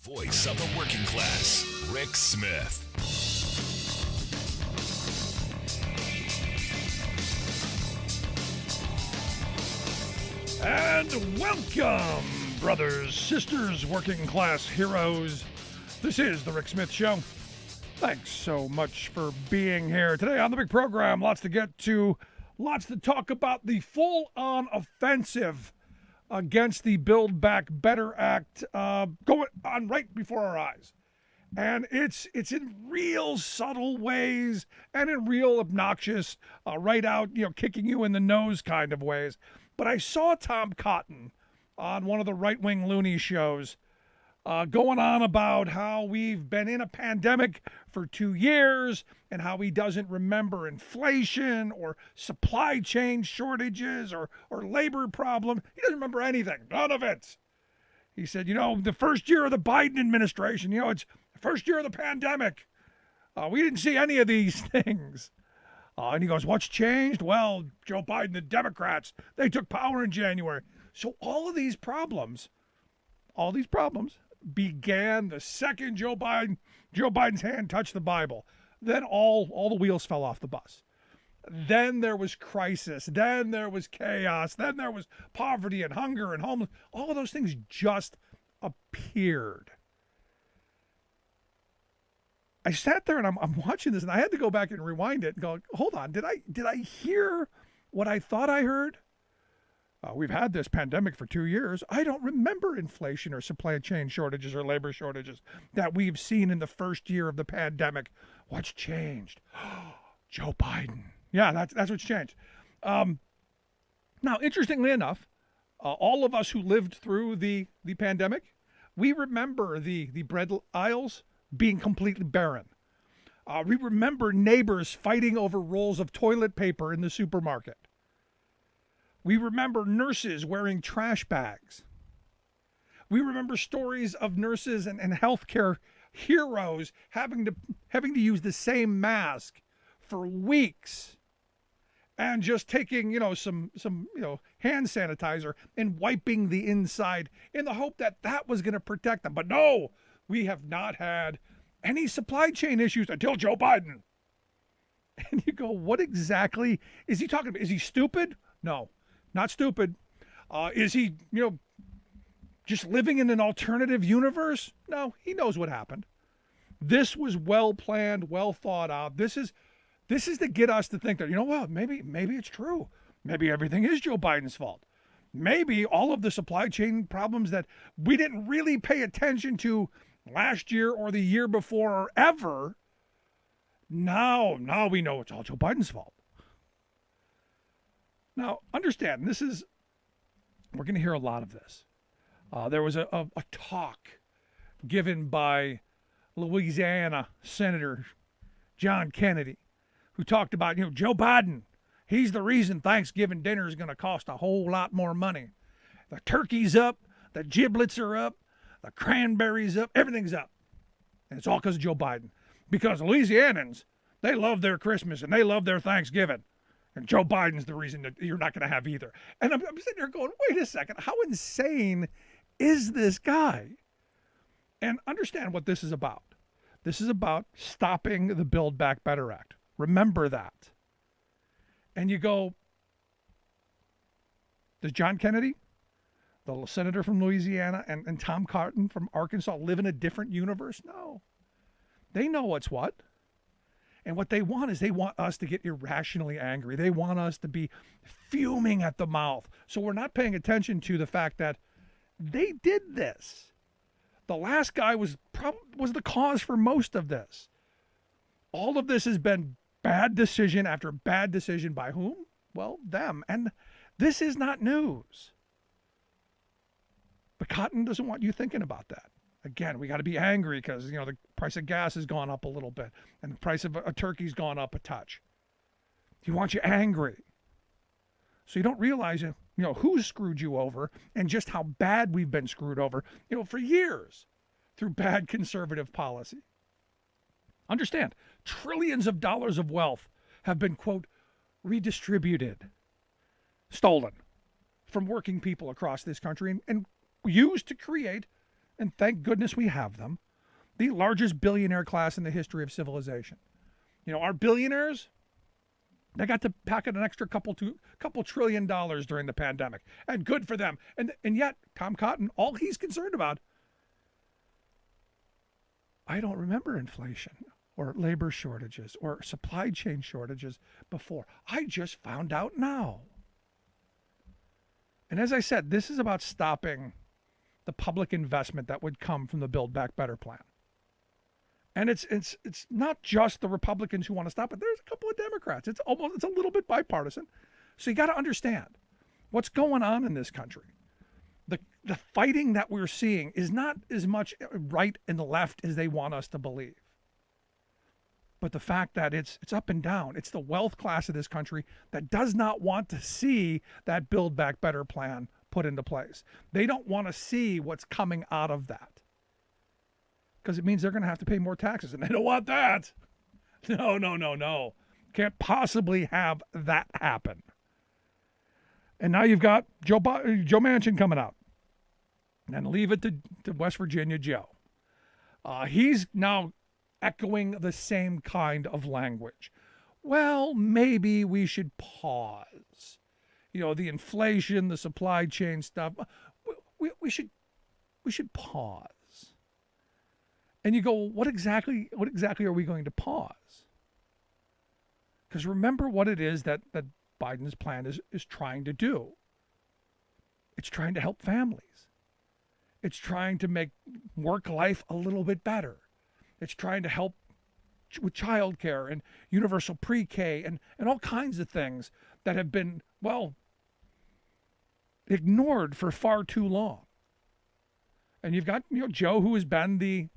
Voice of the working class, Rick Smith. And welcome, brothers, sisters, working class heroes. This is the Rick Smith Show. Thanks so much for being here. Today on the big program, lots to get to, lots to talk about. The full-on offensive against the Build Back Better Act going on right before our eyes. And it's in real subtle ways and in real obnoxious, right out, kicking you in the nose kind of ways. But I saw Tom Cotton on one of the right-wing loony shows going on about how we've been in a pandemic for 2 years and how he doesn't remember inflation or supply chain shortages or labor problems. He doesn't remember anything, none of it. He said, the first year of the Biden administration, it's the first year of the pandemic. We didn't see any of these things. And he goes, what's changed? Well, Joe Biden, the Democrats, they took power in January. So all these problems began the second Joe Biden's hand touched the Bible. Then all the wheels fell off the bus. Then there was crisis. Then there was chaos. Then there was poverty and hunger and homeless. All of those things just appeared. I sat there and I'm watching this, and I had to go back and rewind it and go, hold on, did I hear what I thought I heard? We've had this pandemic for 2 years. I don't remember inflation or supply chain shortages or labor shortages that we've seen in the first year of the pandemic. What's changed? Joe Biden. Yeah, that's what's changed. Now, interestingly enough, all of us who lived through the pandemic, we remember the bread aisles being completely barren. We remember neighbors fighting over rolls of toilet paper in the supermarket. We remember nurses wearing trash bags. We remember stories of nurses and healthcare heroes having to use the same mask for weeks and just taking, some hand sanitizer and wiping the inside in the hope that was going to protect them. But no, we have not had any supply chain issues until Joe Biden. And you go, what exactly is he talking about? Is he stupid? No. Not stupid. Is he, just living in an alternative universe? No, he knows what happened. This was well planned, well thought out. This is to get us to think that, maybe it's true. Maybe everything is Joe Biden's fault. Maybe all of the supply chain problems that we didn't really pay attention to last year or the year before or ever, now we know it's all Joe Biden's fault. Now, understand, we're going to hear a lot of this. There was a talk given by Louisiana Senator John Kennedy, who talked about, Joe Biden. He's the reason Thanksgiving dinner is going to cost a whole lot more money. The turkey's up, the giblets are up, the cranberries up, everything's up. And it's all because of Joe Biden. Because Louisianans, they love their Christmas and they love their Thanksgiving. And Joe Biden's the reason that you're not going to have either. And I'm sitting there going, wait a second, how insane is this guy? And understand what this is about. This is about stopping the Build Back Better Act. Remember that. And you go, does John Kennedy, the senator from Louisiana, and Tom Cotton from Arkansas live in a different universe? No. They know what's what. And what they want is they want us to get irrationally angry. They want us to be fuming at the mouth. So we're not paying attention to the fact that they did this. The last guy was the cause for most of this. All of this has been bad decision after bad decision by whom? Well, them. And this is not news. But Cotton doesn't want you thinking about that. Again, we got to be angry because, the price of gas has gone up a little bit and the price of a turkey's gone up a touch. He wants you angry. So you don't realize, who screwed you over and just how bad we've been screwed over, for years through bad conservative policy. Understand, trillions of dollars of wealth have been, quote, redistributed, stolen from working people across this country and used to create and thank goodness we have them, the largest billionaire class in the history of civilization. Our billionaires, they got to pocket an extra couple $1 trillion during the pandemic, and good for them. And yet, Tom Cotton, all he's concerned about, I don't remember inflation or labor shortages or supply chain shortages before. I just found out now. And as I said, this is about stopping the public investment that would come from the Build Back Better plan. And it's not just the Republicans who want to stop it. There's a couple of Democrats. It's a little bit bipartisan. So you got to understand what's going on in this country. The fighting that we're seeing is not as much right and left as they want us to believe. But the fact that it's up and down, it's the wealth class of this country that does not want to see that Build Back Better plan put into place. They don't want to see what's coming out of that, because it means they're going to have to pay more taxes, and they don't want that. No. Can't possibly have that happen. And now you've got Joe Manchin coming out. And leave it to West Virginia Joe. He's now echoing the same kind of language. Well, maybe we should pause. The inflation, the supply chain stuff. We should pause. And you go, what exactly are we going to pause? Because remember what it is that Biden's plan is trying to do. It's trying to help families. It's trying to make work life a little bit better. It's trying to help with childcare and universal pre-K and all kinds of things that have been, ignored for far too long. And you've got Joe, who has been the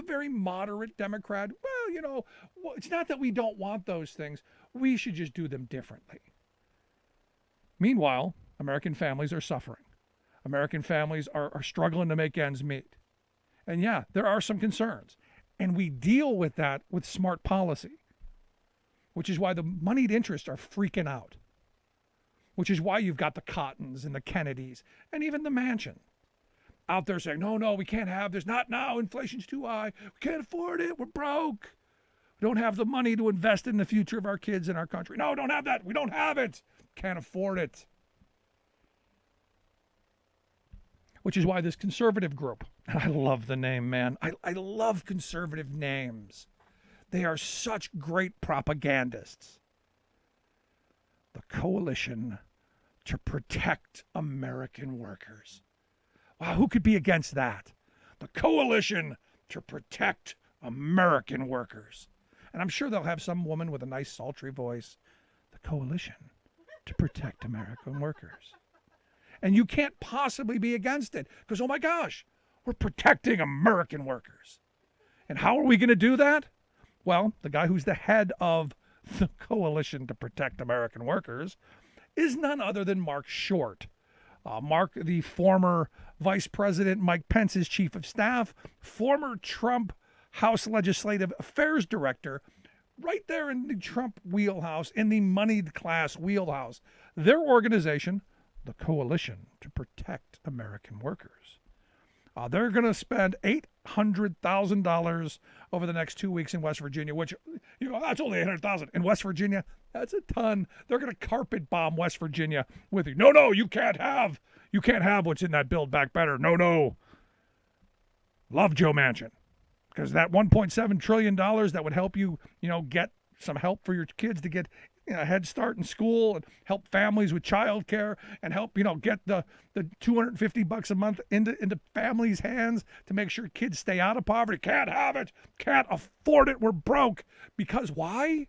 very moderate Democrat. It's not that we don't want those things. We should just do them differently. Meanwhile, American families are suffering. American families are struggling to make ends meet. And yeah, there are some concerns. And we deal with that with smart policy, which is why the moneyed interests are freaking out, which is why you've got the Cottons and the Kennedys and even the Manchin out there saying, no, we can't have this. Not now. Inflation's too high. We can't afford it. We're broke. We don't have the money to invest in the future of our kids and our country. No, don't have that. We don't have it. Can't afford it. Which is why this conservative group, and I love the name, man. I love conservative names. They are such great propagandists. The Coalition to Protect American Workers. Wow, who could be against that? The Coalition to Protect American Workers. And I'm sure they'll have some woman with a nice sultry voice. The Coalition to Protect American Workers. And you can't possibly be against it because, oh my gosh, we're protecting American workers. And how are we going to do that? Well, the guy who's the head of the Coalition to Protect American Workers is none other than Mark Short. Mark, the former Vice President Mike Pence's chief of staff, former Trump House Legislative Affairs Director, right there in the Trump wheelhouse, in the moneyed class wheelhouse. Their organization, the Coalition to Protect American Workers. They're going to spend $800,000 over the next 2 weeks in West Virginia, which, that's only $800,000. In West Virginia, that's a ton. They're going to carpet bomb West Virginia with you. No, you can't have what's in that Build Back Better. No. Love Joe Manchin, because that $1.7 trillion that would help you, get some help for your kids to get a head start in school and help families with childcare and help, get the $250 a month into families' hands to make sure kids stay out of poverty. Can't have it. Can't afford it. We're broke. Because why?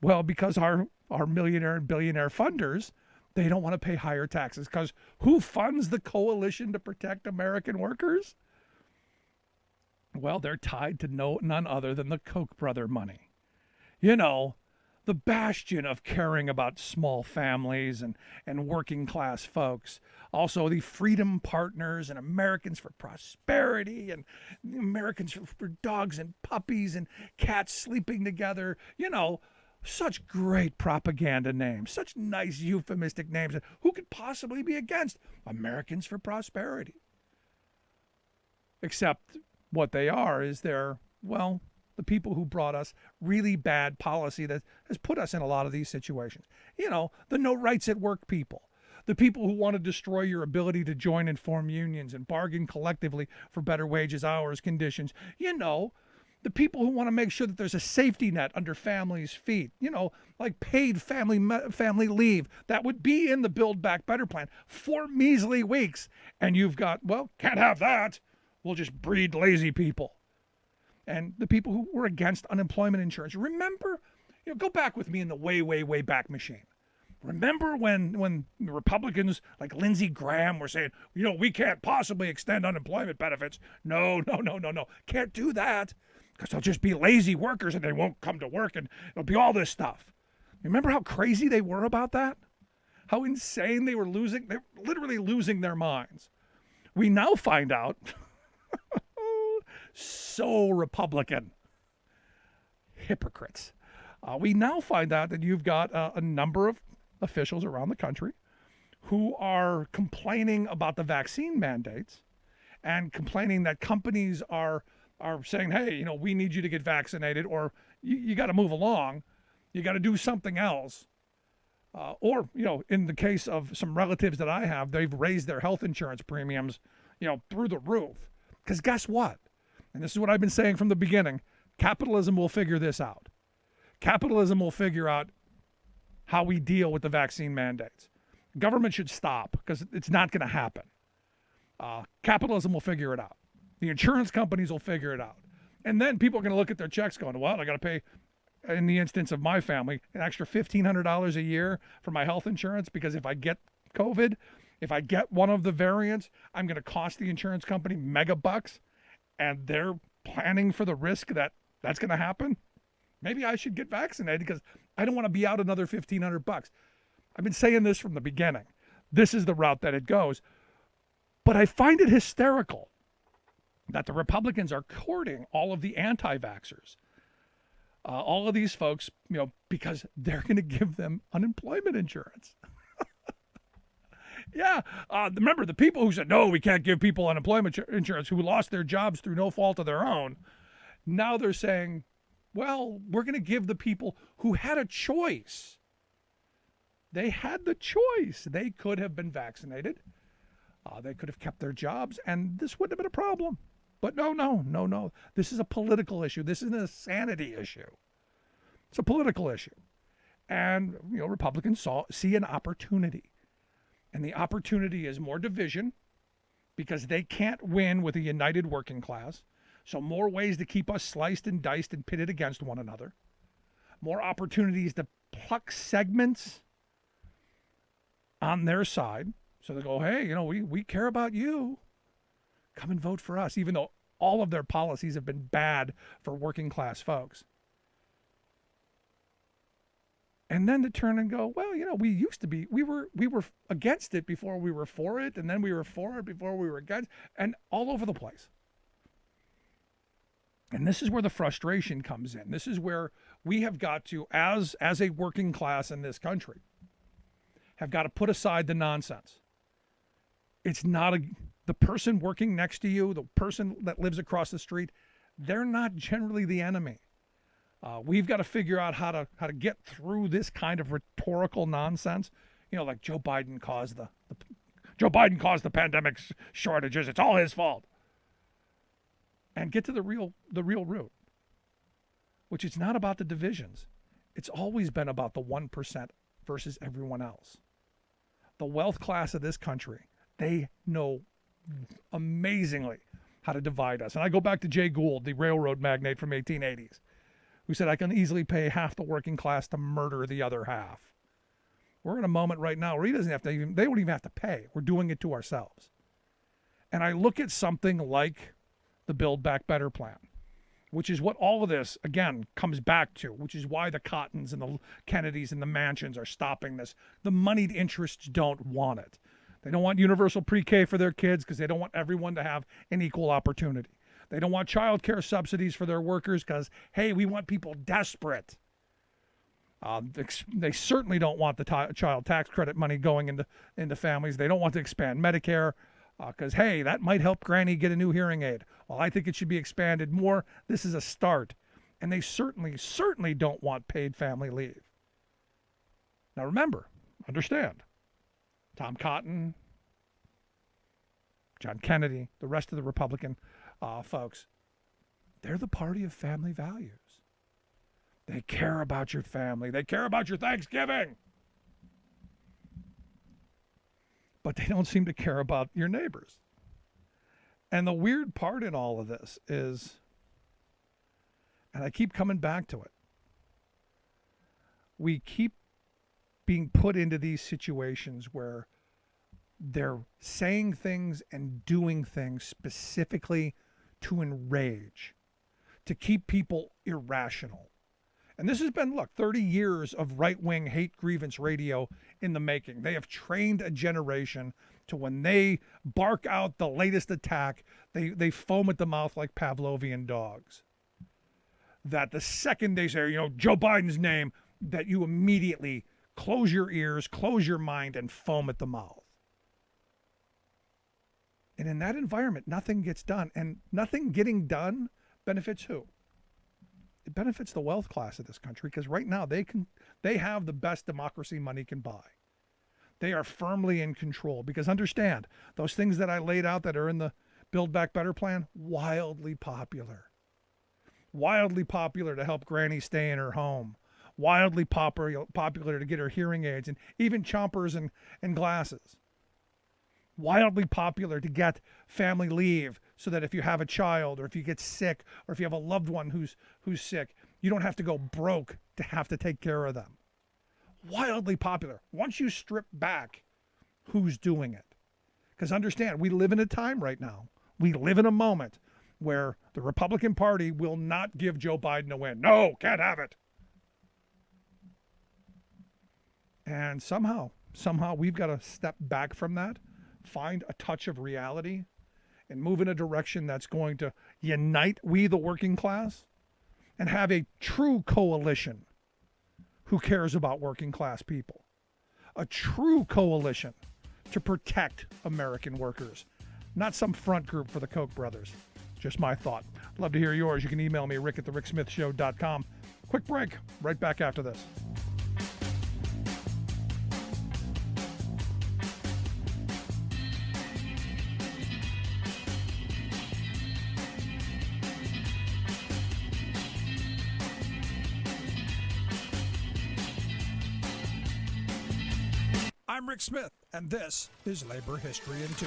Well, because our millionaire and billionaire funders, they don't want to pay higher taxes. Because who funds the Coalition to Protect American Workers? Well, they're tied to none other than the Koch brother money. The bastion of caring about small families and working class folks. Also, the Freedom Partners and Americans for Prosperity and Americans for Dogs and Puppies and Cats Sleeping Together. Such great propaganda names, such nice euphemistic names. Who could possibly be against Americans for Prosperity? Except what they are is they're, well, the people who brought us really bad policy that has put us in a lot of these situations. You know, the no rights at work people, the people who want to destroy your ability to join and form unions and bargain collectively for better wages, hours, conditions. You know, the people who want to make sure that there's a safety net under families' feet, you know, like paid family leave that would be in the Build Back Better plan for measly weeks. And you've got, well, can't have that. We'll just breed lazy people. And the people who were against unemployment insurance. Remember, go back with me in the way, way, way back machine. Remember when the Republicans like Lindsey Graham were saying, we can't possibly extend unemployment benefits. No. Can't do that because they'll just be lazy workers and they won't come to work and it'll be all this stuff. Remember how crazy they were about that? How insane they were literally losing their minds. We now find out so Republican. Hypocrites. We now find out that you've got a number of officials around the country who are complaining about the vaccine mandates and complaining that companies are saying, hey, we need you to get vaccinated or you got to move along. You got to do something else. Or, in the case of some relatives that I have, they've raised their health insurance premiums, through the roof. Because guess what? And this is what I've been saying from the beginning. Capitalism will figure this out. Capitalism will figure out how we deal with the vaccine mandates. Government should stop because it's not going to happen. Capitalism will figure it out. The insurance companies will figure it out. And then people are going to look at their checks going, well, I got to pay, in the instance of my family, an extra $1,500 a year for my health insurance because if I get COVID, if I get one of the variants, I'm going to cost the insurance company mega bucks. And they're planning for the risk that that's going to happen. Maybe I should get vaccinated because I don't want to be out another $1,500. I've been saying this from the beginning. This is the route that it goes. But I find it hysterical that the Republicans are courting all of the anti-vaxxers. All of these folks, because they're going to give them unemployment insurance. Yeah. Remember, the people who said, no, we can't give people unemployment insurance who lost their jobs through no fault of their own. Now they're saying, well, we're going to give the people who had a choice. They had the choice. They could have been vaccinated. They could have kept their jobs, and this wouldn't have been a problem. But no. This is a political issue. This isn't a sanity issue. It's a political issue. And, Republicans see an opportunity. And the opportunity is more division because they can't win with a united working class. So more ways to keep us sliced and diced and pitted against one another. More opportunities to pluck segments on their side. So they go, hey, we care about you. Come and vote for us, even though all of their policies have been bad for working class folks. And then to turn and go, well, we were against it before we were for it, and then we were for it before we were against, and all over the place. And this is where the frustration comes in. This is where we have got to, as a working class in this country, have got to put aside the nonsense. It's not the person working next to you, the person that lives across the street, they're not generally the enemy. We've got to figure out how to get through this kind of rhetorical nonsense. Like Joe Biden caused the pandemic shortages. It's all his fault. And get to the real root, which is not about the divisions. It's always been about the 1% versus everyone else. The wealth class of this country, they know amazingly how to divide us. And I go back to Jay Gould, the railroad magnate from 1880s. Who said, I can easily pay half the working class to murder the other half. We're in a moment right now where they don't even have to pay. We're doing it to ourselves. And I look at something like the Build Back Better plan, which is what all of this, again, comes back to, which is why the Cottons and the Kennedys and the Mansions are stopping this. The moneyed interests don't want it. They don't want universal pre-K for their kids because they don't want everyone to have an equal opportunity. They don't want child care subsidies for their workers because, hey, we want people desperate. They certainly don't want the child tax credit money going into families. They don't want to expand Medicare. Because, hey, that might help Granny get a new hearing aid. Well, I think it should be expanded more. This is a start. And they certainly don't want paid family leave. Now, remember, understand, Tom Cotton, John Kennedy, the rest of the Republican folks, they're the party of family values. They care about your family. They care about your Thanksgiving. But they don't seem to care about your neighbors. And the weird part in all of this is, and I keep coming back to it, we keep being put into these situations where they're saying things and doing things specifically to enrage, to keep people irrational. And this has been, 30 years of right-wing hate grievance radio in the making. They have trained a generation to when they bark out the latest attack, they foam at the mouth like Pavlovian dogs. That the second they say, Joe Biden's name, that you immediately close your ears, close your mind, and foam at the mouth. And in that environment, nothing gets done. And nothing getting done benefits who? It benefits the wealth class of this country, because right now they have the best democracy money can buy. They are firmly in control, because understand, those things that I laid out that are in the Build Back Better plan, wildly popular. Wildly popular to help Granny stay in her home. Wildly popular to get her hearing aids and even chompers and glasses. Wildly popular to get family leave so that if you have a child or if you get sick or if you have a loved one who's sick, you don't have to go broke to have to take care of them. Wildly popular. Once you strip back, who's doing it? Because understand, we live in a time right now. We live in a moment where the Republican Party will not give Joe Biden a win. No, can't have it. And somehow we've got to step back from that, find a touch of reality, and move in a direction that's going to unite we, the working class, and have a true coalition who cares about working class people. A true coalition to protect American workers, not some front group for the Koch brothers. Just my thought. Love to hear yours. You can email me, rick@thericksmithshow.com. Quick break. Right back after this. I'm Rick Smith, and this is Labor History in 2.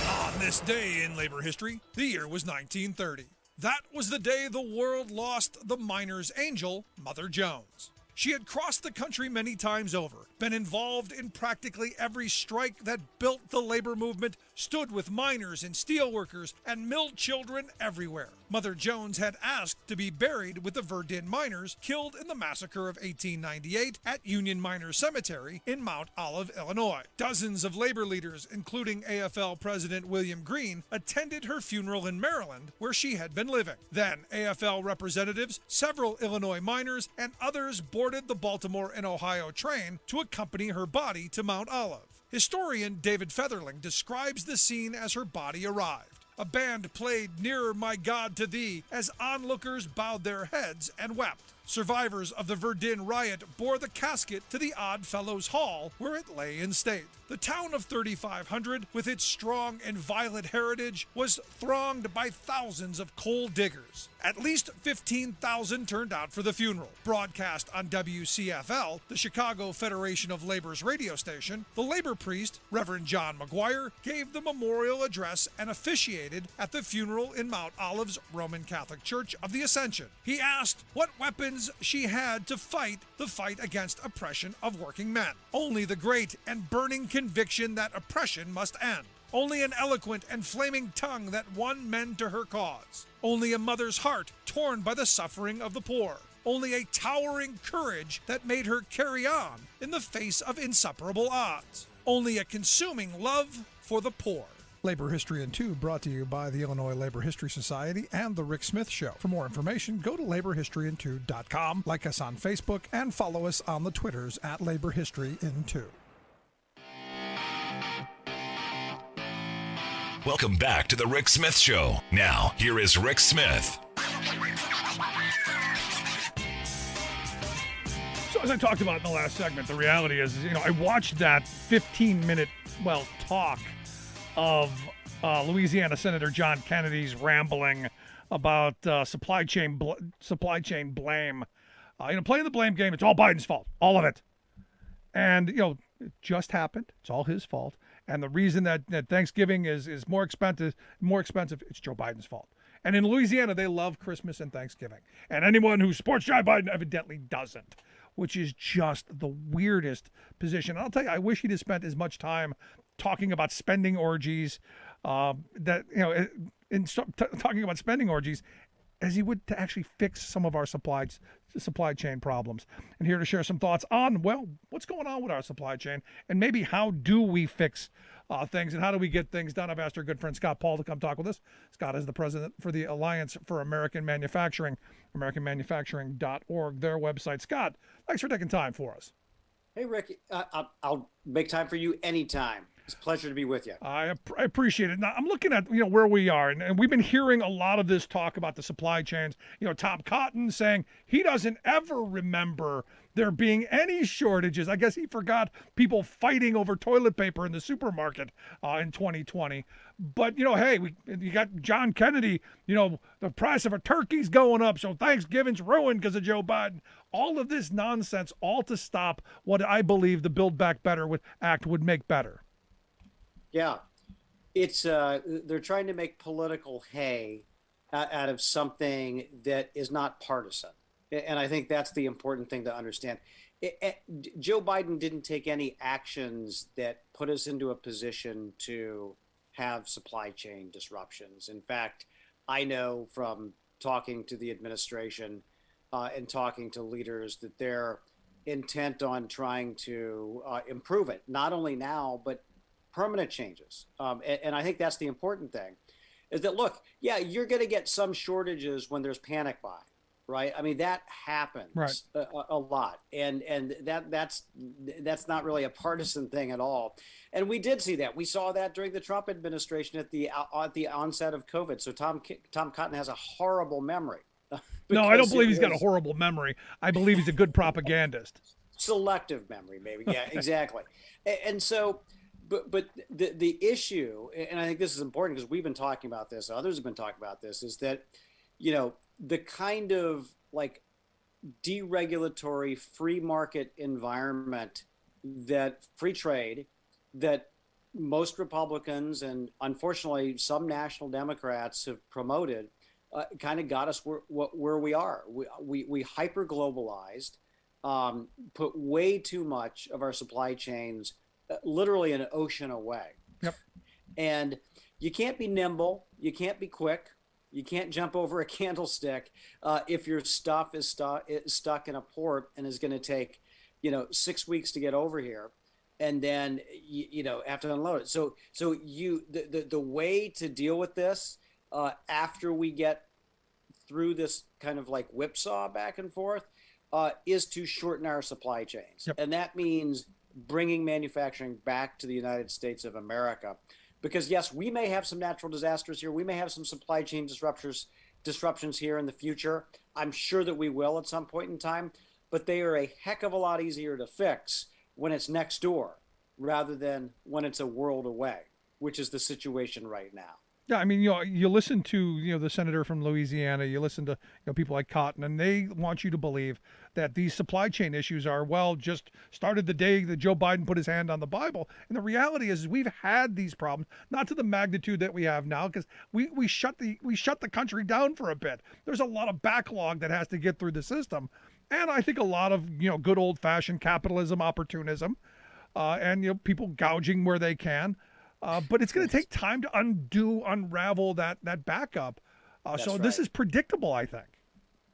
On this day in labor history, the year was 1930. That was the day the world lost the miner's angel, Mother Jones. She had crossed the country many times over, been involved in practically every strike that built the labor movement, stood with miners and steelworkers, and mill children everywhere. Mother Jones had asked to be buried with the Verdun miners killed in the massacre of 1898 at Union Miners Cemetery in Mount Olive, Illinois. Dozens of labor leaders, including AFL President William Green, attended her funeral in Maryland, where she had been living. Then AFL representatives, several Illinois miners, and others boarded the Baltimore and Ohio train to accompany her body to Mount Olive. Historian David Featherling describes the scene as her body arrived. A band played Nearer My God to Thee as onlookers bowed their heads and wept. Survivors of the Verdun riot bore the casket to the Odd Fellows Hall, where it lay in state. The town of 3,500, with its strong and violent heritage, was thronged by thousands of coal diggers. At least 15,000 turned out for the funeral. Broadcast on WCFL, the Chicago Federation of Labor's radio station, the labor priest, Reverend John McGuire, gave the memorial address and officiated at the funeral in Mount Olive's Roman Catholic Church of the Ascension. He asked what weapons she had to fight the fight against oppression of working men. Only the great and burning conviction that oppression must end. Only an eloquent and flaming tongue that won men to her cause. Only a mother's heart torn by the suffering of the poor. Only a towering courage that made her carry on in the face of insuperable odds. Only a consuming love for the poor. Labor History in 2 brought to you by the Illinois Labor History Society and The Rick Smith Show. For more information, go to laborhistoryin2.com, like us on Facebook, and follow us on the Twitters at Welcome back to the Rick Smith Show. Now, here is Rick Smith. So as I talked about in the last segment, the reality is, I watched that 15-minute, talk of Louisiana Senator John Kennedy's rambling about supply chain blame. Playing the blame game, it's all Biden's fault, all of it. And, it just happened. It's all his fault. And the reason that Thanksgiving is more expensive, it's Joe Biden's fault. And in Louisiana, they love Christmas and Thanksgiving. And anyone who supports Joe Biden evidently doesn't, which is just the weirdest position. I'll tell you, I wish he'd have spent as much time talking about spending orgies, talking about spending orgies, as he would to actually fix some of our supply chain problems. And here to share some thoughts on, what's going on with our supply chain, and maybe how do we fix things, and how do we get things done. I've asked our good friend Scott Paul to come talk with us. Scott is the president for the Alliance for American Manufacturing, AmericanManufacturing.org, their website. Scott, thanks for taking time for us. Hey, Rick, I'll make time for you anytime. It's a pleasure to be with you. I appreciate it. Now, I'm looking at, where we are, and we've been hearing a lot of this talk about the supply chains. Tom Cotton saying he doesn't ever remember there being any shortages. I guess he forgot people fighting over toilet paper in the supermarket in 2020. But, hey, you got John Kennedy, the price of a turkey's going up, so Thanksgiving's ruined because of Joe Biden. All of this nonsense, all to stop what I believe the Build Back Better Act would make better. Yeah, it's they're trying to make political hay out of something that is not partisan. And I think that's the important thing to understand. Joe Biden didn't take any actions that put us into a position to have supply chain disruptions. In fact, I know from talking to the administration and talking to leaders that they're intent on trying to improve it, not only now, but permanent changes. And I think that's the important thing, is that, look, yeah, you're going to get some shortages when there's panic buying, right? I mean, that happens right. a lot. And that's not really a partisan thing at all. And we did see that. We saw that during the Trump administration at the onset of COVID. So Tom Cotton has a horrible memory. No, I don't believe he's got a horrible memory. I believe he's a good propagandist. Selective memory, maybe. Yeah, exactly. And so... But the issue, and I think this is important because we've been talking about this, others have been talking about this, is that, the kind of like deregulatory free market environment, that free trade that most Republicans and unfortunately some national Democrats have promoted kind of got us where we are. We hyper globalized, put way too much of our supply chains literally an ocean away. Yep. And you can't be nimble. You can't be quick. You can't jump over a candlestick if your stuff is stuck in a port and is going to take, 6 weeks to get over here, and then have to unload it. So the way to deal with this after we get through this kind of like whipsaw back and forth is to shorten our supply chains. Yep. And that means bringing manufacturing back to the United States of America. Because yes, we may have some natural disasters here. We may have some supply chain disruptions here in the future. I'm sure that we will at some point in time, but they are a heck of a lot easier to fix when it's next door rather than when it's a world away, which is the situation right now. Yeah, I mean, you listen to, the senator from Louisiana, you listen to people like Cotton, and they want you to believe that these supply chain issues are, just started the day that Joe Biden put his hand on the Bible. And the reality is we've had these problems, not to the magnitude that we have now, because we shut the country down for a bit. There's a lot of backlog that has to get through the system. And I think a lot of, good old fashioned capitalism, opportunism, and, people gouging where they can. But it's going to take time to unravel that backup. So this is predictable, I think.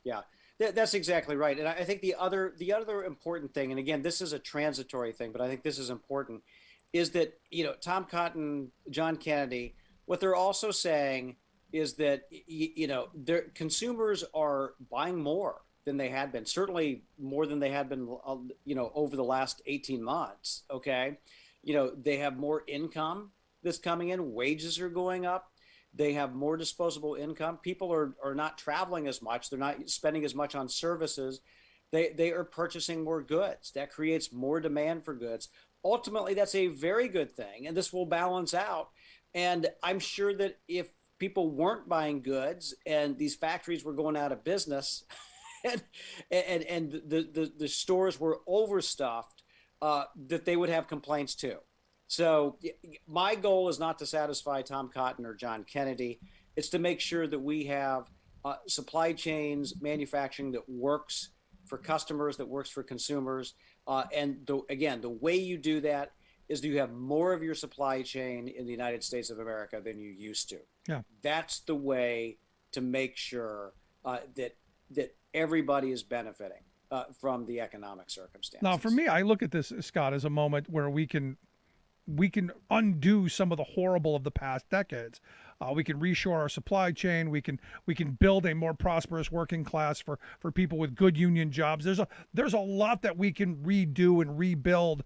Yeah, that's exactly right. And I think the other important thing, and again, this is a transitory thing, but I think this is important, is that, Tom Cotton, John Kennedy, what they're also saying is that, their consumers are buying more than they had been, certainly more than they had been, over the last 18 months. Okay. They have more income. that's coming in. Wages are going up. They have more disposable income. People are not traveling as much. They're not spending as much on services. They are purchasing more goods. That creates more demand for goods. Ultimately, that's a very good thing, and this will balance out. And I'm sure that if people weren't buying goods and these factories were going out of business, and the stores were overstuffed, that they would have complaints too. So my goal is not to satisfy Tom Cotton or John Kennedy. It's to make sure that we have supply chains, manufacturing that works for customers, that works for consumers. Again, the way you do that is you have more of your supply chain in the United States of America than you used to. Yeah. That's the way to make sure that everybody is benefiting from the economic circumstances. Now, for me, I look at this, Scott, as a moment where we can undo some of the horrible of the past decades. We can reshore our supply chain. We can build a more prosperous working class for people with good union jobs. There's a lot that we can redo and rebuild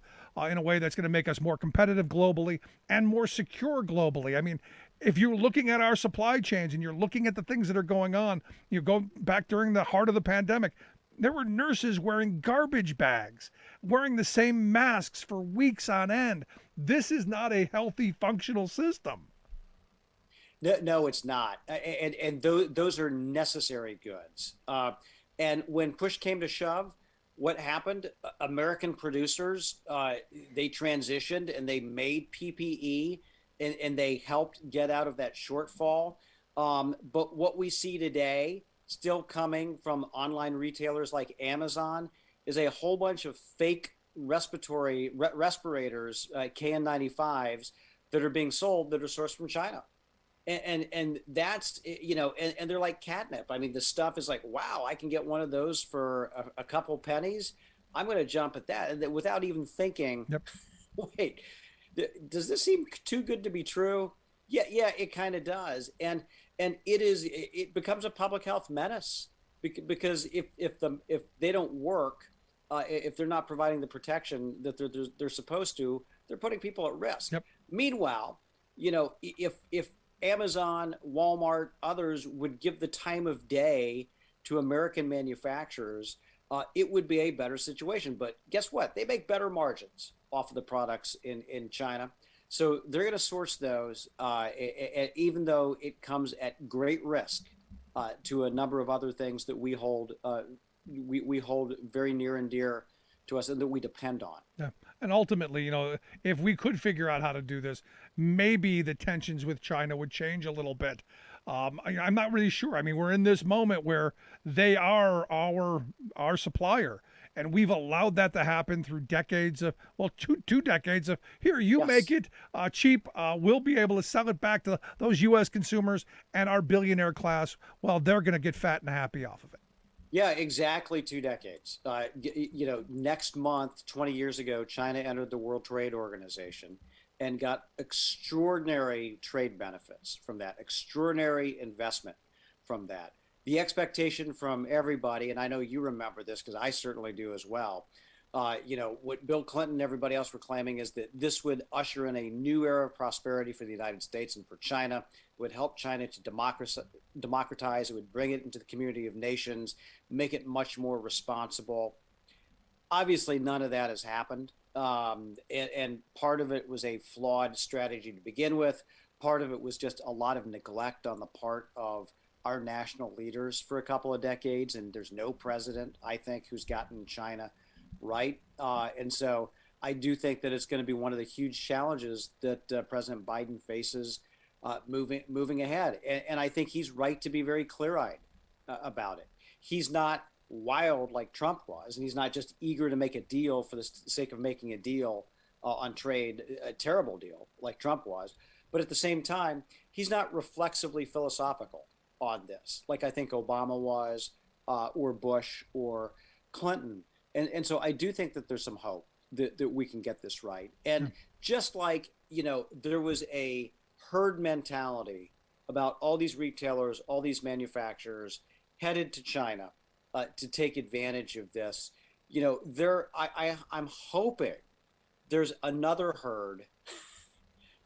in a way that's going to make us more competitive globally and more secure globally. I mean, if you're looking at our supply chains and you're looking at the things that are going on, you go back during the heart of the pandemic, there were nurses wearing garbage bags, wearing the same masks for weeks on end. This is not a healthy, functional system. No, it's not. And those are necessary goods. And when push came to shove, what happened? American producers, they transitioned and they made PPE and they helped get out of that shortfall. But what we see today, still coming from online retailers like Amazon, is a whole bunch of fake respirators, KN95s, that are being sold that are sourced from China. And that's, and they're like catnip. I mean, the stuff is like, wow, I can get one of those for a couple pennies. I'm going to jump at that. And without even thinking, Yep. Wait, does this seem too good to be true? Yeah, it kind of does. And it becomes a public health menace because if they don't work, if they're not providing the protection that they're supposed to, they're putting people at risk. Yep. Meanwhile, if Amazon, Walmart, others would give the time of day to American manufacturers, it would be a better situation. But guess what? They make better margins off of the products in China. So they're going to source those, even though it comes at great risk to a number of other things that we hold very near and dear to us and that we depend on. Yeah. And ultimately, if we could figure out how to do this, maybe the tensions with China would change a little bit. I'm not really sure. I mean, we're in this moment where they are our supplier, and we've allowed that to happen through decades of, two decades of, here, you Yes. make it cheap. We'll be able to sell it back to those U.S. consumers, and our billionaire class, well, they're going to get fat and happy off of it. Yeah, exactly 2 decades. Next month, 20 years ago, China entered the World Trade Organization and got extraordinary trade benefits from that, extraordinary investment from that. The expectation from everybody, and I know you remember this because I certainly do as well, what Bill Clinton and everybody else were claiming is that this would usher in a new era of prosperity for the United States and for China. It would help China to democratize. It would bring it into the community of nations, make it much more responsible. Obviously, none of that has happened. And part of it was a flawed strategy to begin with. Part of it was just a lot of neglect on the part of our national leaders for a couple of decades. And there's no president, I think, who's gotten China right. And so I do think that it's going to be one of the huge challenges that President Biden faces moving ahead. And I think he's right to be very clear-eyed about it. He's not wild like Trump was, and he's not just eager to make a deal for the sake of making a deal on trade, a terrible deal like Trump was. But at the same time, he's not reflexively philosophical on this, like I think Obama was, or Bush, or Clinton. And so I do think that there's some hope that we can get this right. And just like, there was a herd mentality about all these retailers, all these manufacturers headed to China to take advantage of this, I'm hoping there's another herd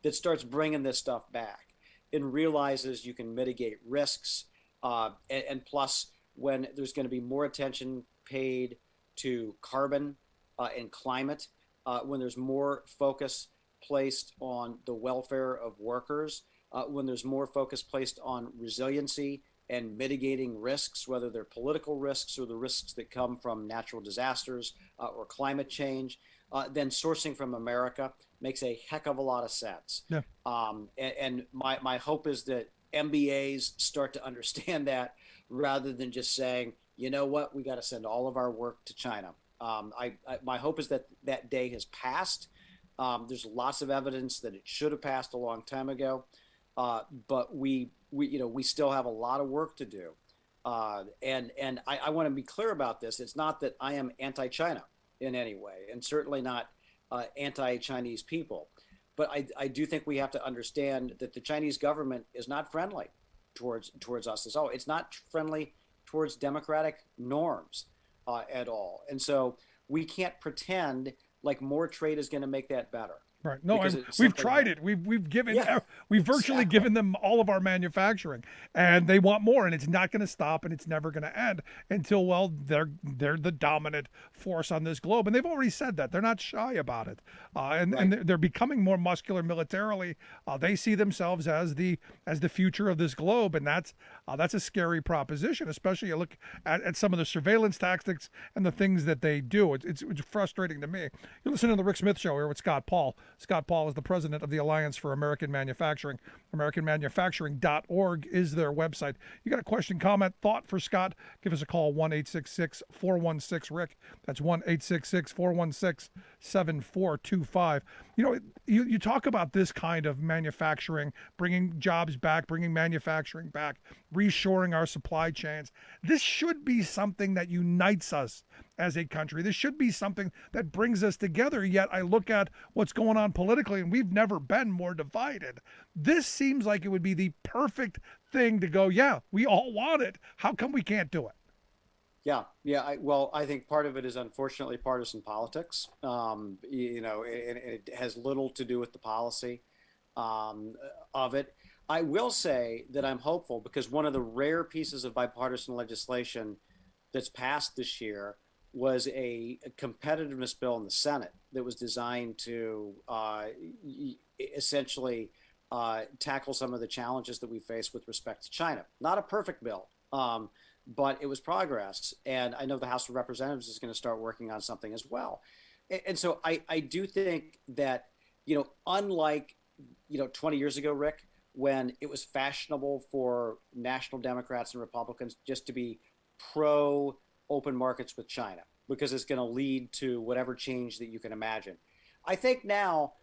that starts bringing this stuff back and realizes you can mitigate risks. And plus, when there's going to be more attention paid to carbon and climate, when there's more focus placed on the welfare of workers, when there's more focus placed on resiliency and mitigating risks, whether they're political risks or the risks that come from natural disasters or climate change, then sourcing from America makes a heck of a lot of sense. Yeah. And my hope is that MBAs start to understand that rather than just saying, you know what, we got to send all of our work to China. My hope is that that day has passed. There's lots of evidence that it should have passed a long time ago, but we still have a lot of work to do. And I want to be clear about this. It's not that I am anti-China in any way, and certainly not anti-Chinese people. But I do think we have to understand that the Chinese government is not friendly towards us at all. It's not friendly towards democratic norms at all. And so we can't pretend like more trade is going to make that better. Right. No, we've tried it. We've given we've virtually given them all of our manufacturing, and they want more, and it's not going to stop, and it's never going to end until they're the dominant force on this globe, and they've already said that. They're not shy about it, and they're becoming more muscular militarily. They see themselves as the future of this globe, and that's a scary proposition, especially you look at some of the surveillance tactics and the things that they do. It's frustrating to me. You're listening to the Rick Smith Show here with Scott Paul. Scott Paul is the president of the Alliance for American Manufacturing. AmericanManufacturing.org is their website. You got a question, comment, thought for Scott? Give us a call, 1-866-416-RICK. That's 1-866-416-7425. You talk about this kind of manufacturing, bringing jobs back, bringing manufacturing back, reshoring our supply chains. This should be something that unites us as a country. This should be something that brings us together. Yet I look at what's going on politically, and we've never been more divided. This seems like it would be the perfect thing to go, yeah, we all want it. How come we can't do it? Yeah. I think part of it is unfortunately partisan politics. And it has little to do with the policy of it. I will say that I'm hopeful because one of the rare pieces of bipartisan legislation that's passed this year was a competitiveness bill in the Senate that was designed to essentially tackle some of the challenges that we face with respect to China. Not a perfect bill, but it was progress. And I know the House of Representatives is going to start working on something as well. And so I do think that, unlike, 20 years ago, Rick, when it was fashionable for national Democrats and Republicans just to be pro open markets with China because it's going to lead to whatever change that you can imagine. I think now,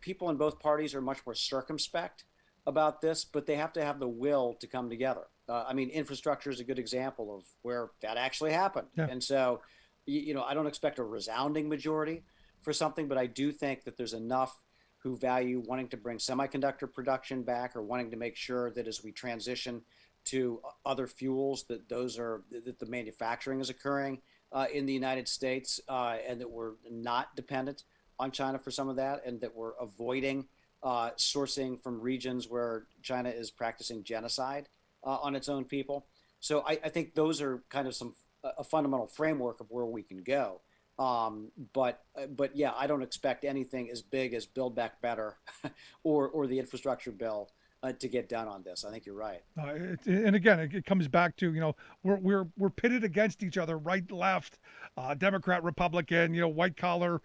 people in both parties are much more circumspect about this, but they have to have the will to come together. Infrastructure is a good example of where that actually happened. Yeah. And so, I don't expect a resounding majority for something, but I do think that there's enough who value wanting to bring semiconductor production back or wanting to make sure that as we transition to other fuels, that the manufacturing is occurring in the United States and that we're not dependent on China for some of that, and that we're avoiding sourcing from regions where China is practicing genocide on its own people. So I think those are kind of a fundamental framework of where we can go. But yeah, I don't expect anything as big as Build Back Better or the infrastructure bill to get done on this. I think you're right. And again, it comes back to, we're pitted against each other, right, left, Democrat, Republican, white collar,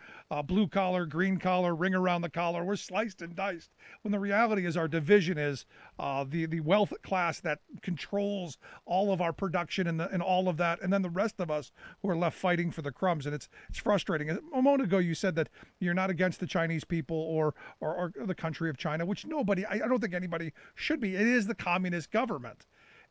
blue collar, green collar, ring around the collar. We're sliced and diced. When the reality is our division is the wealth class that controls all of our production and all of that, and then the rest of us who are left fighting for the crumbs. And it's frustrating. A moment ago, you said that you're not against the Chinese people or the country of China, which I don't think anybody should be. It is the communist government.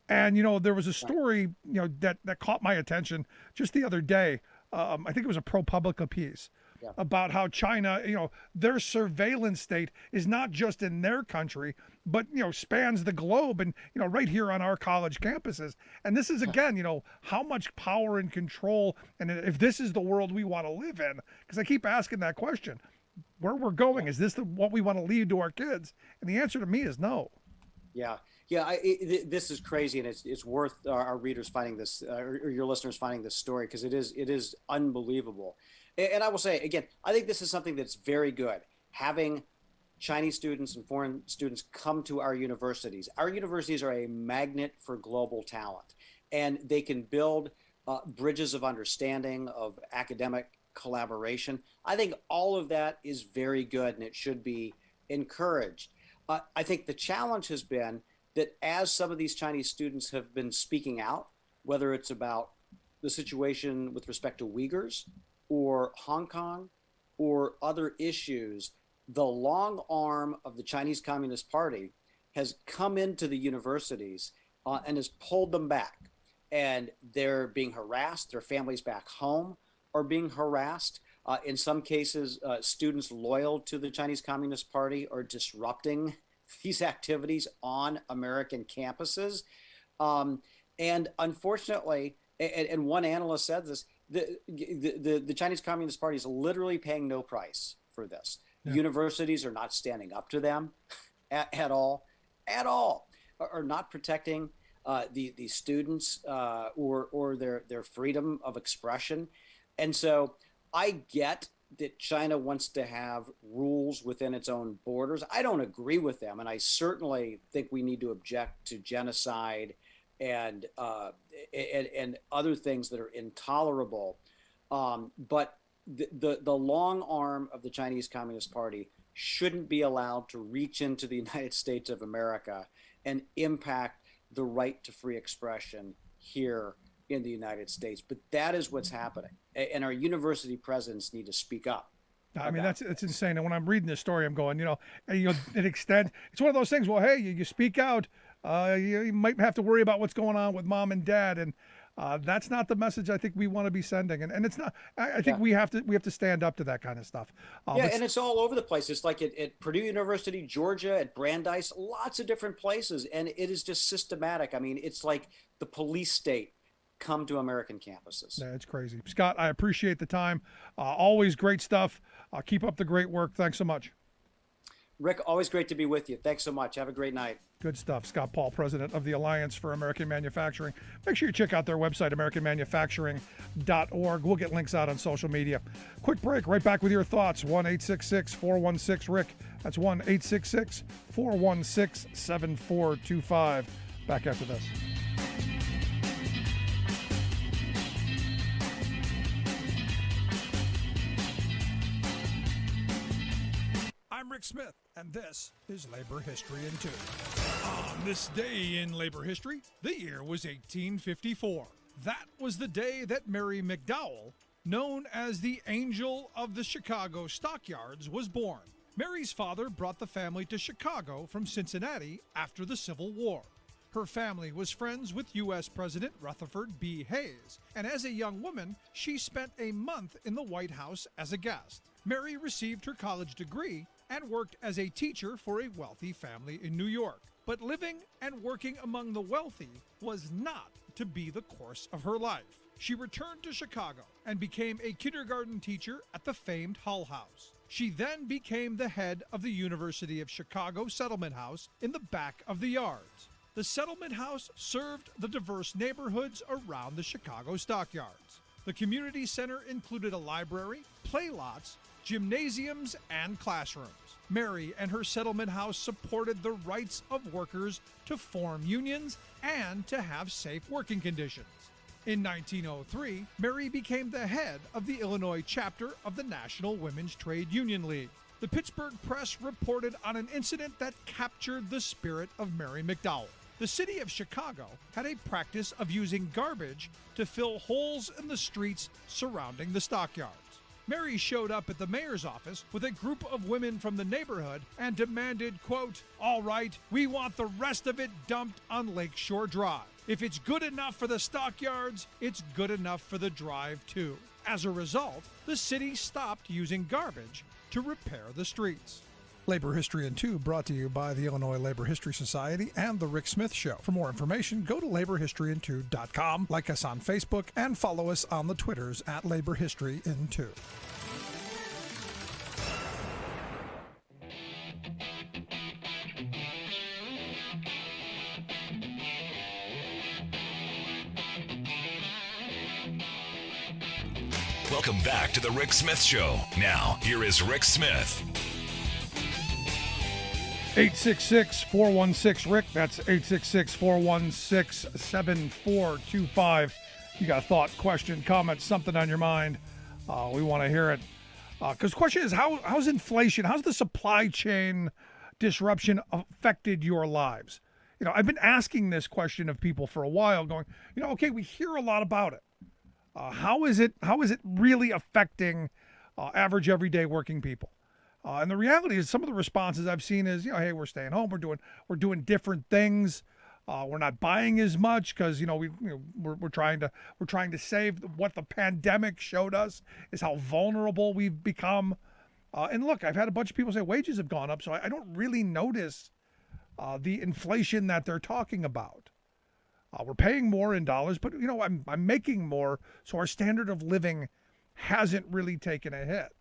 And, there was a story, that caught my attention just the other day. I think it was a ProPublica piece about how China, their surveillance state is not just in their country, but, spans the globe and, right here on our college campuses. And this is, again, how much power and control, and if this is the world we want to live in, because I keep asking that question, where we're going? Is this what we want to leave to our kids? And the answer to me is no. Yeah. This is crazy, and it's worth our readers finding this, or your listeners finding this story, because it is unbelievable. And I will say again, I think this is something that's very good. Having Chinese students and foreign students come to our universities. Our universities are a magnet for global talent, and they can build bridges of understanding, of academic collaboration. I think all of that is very good, and it should be encouraged. I think the challenge has been that as some of these Chinese students have been speaking out, whether it's about the situation with respect to Uyghurs or Hong Kong or other issues, the long arm of the Chinese Communist Party has come into the universities and has pulled them back. And they're being harassed. Their families back home are being harassed. In some cases, students loyal to the Chinese Communist Party are disrupting these activities on American campuses. And unfortunately, and one analyst said this, the Chinese Communist Party is literally paying no price for this. Yeah. Universities are not standing up to them at all, are not protecting the students or their freedom of expression. And so I get that China wants to have rules within its own borders. I don't agree with them, and I certainly think we need to object to genocide and other things that are intolerable. But the long arm of the Chinese Communist Party shouldn't be allowed to reach into the United States of America and impact the right to free expression here in the United States. But that is what's happening, and our university presidents need to speak up. I mean, that's insane. And when I'm reading this story, I'm going, it extends. It's one of those things. Well, hey, you speak out. You might have to worry about what's going on with mom and dad, and that's not the message I think we want to be sending. And it's not. I think we have to stand up to that kind of stuff. And it's all over the place. It's like at Purdue University, Georgia, at Brandeis, lots of different places, and it is just systematic. I mean, it's like the police state come to American campuses. Yeah, it's crazy. Scott, I appreciate the time. Always great stuff. Keep up the great work. Thanks so much. Rick, always great to be with you. Thanks so much. Have a great night. Good stuff. Scott Paul, president of the Alliance for American Manufacturing. Make sure you check out their website, americanmanufacturing.org. We'll get links out on social media. Quick break. Right back with your thoughts. 1-866-416-RICK. That's 1-866-416-7425. Back after this. I'm Rick Smith, and this is Labor History in 2. On this day in labor history, the year was 1854. That was the day that Mary McDowell, known as the Angel of the Chicago Stockyards, was born. Mary's father brought the family to Chicago from Cincinnati after the Civil War. Her family was friends with U.S. President Rutherford B. Hayes, and as a young woman, she spent a month in the White House as a guest. Mary received her college degree and worked as a teacher for a wealthy family in New York. But living and working among the wealthy was not to be the course of her life. She returned to Chicago and became a kindergarten teacher at the famed Hull House. She then became the head of the University of Chicago Settlement House in the back of the yards. The Settlement House served the diverse neighborhoods around the Chicago stockyards. The community center included a library, play lots, gymnasiums, and classrooms. Mary and her settlement house supported the rights of workers to form unions and to have safe working conditions. In 1903, Mary became the head of the Illinois chapter of the National Women's Trade Union League. The Pittsburgh Press reported on an incident that captured the spirit of Mary McDowell. The city of Chicago had a practice of using garbage to fill holes in the streets surrounding the stockyards. Mary showed up at the mayor's office with a group of women from the neighborhood and demanded, quote, "All right, we want the rest of it dumped on Lakeshore Drive. If it's good enough for the stockyards, it's good enough for the drive too." As a result, the city stopped using garbage to repair the streets. Labor History in 2 brought to you by the Illinois Labor History Society and The Rick Smith Show. For more information, go to laborhistoryin2.com, like us on Facebook, and follow us on the Twitters at Labor History in 2. Welcome back to the Rick Smith Show. Now, here is Rick Smith. 866-416-RICK. That's 866-416-7425. You got a thought, question, comment, something on your mind. We want to hear it. Because the question is, how's inflation, how's the supply chain disruption affected your lives? I've been asking this question of people for a while, going, okay, we hear a lot about it. How is it really affecting average everyday working people? And the reality is, some of the responses I've seen is, hey, we're staying home, we're doing different things, we're not buying as much because we're trying to save. What the pandemic showed us is how vulnerable we've become. And look, I've had a bunch of people say wages have gone up, so I don't really notice the inflation that they're talking about. We're paying more in dollars, but I'm making more, so our standard of living hasn't really taken a hit.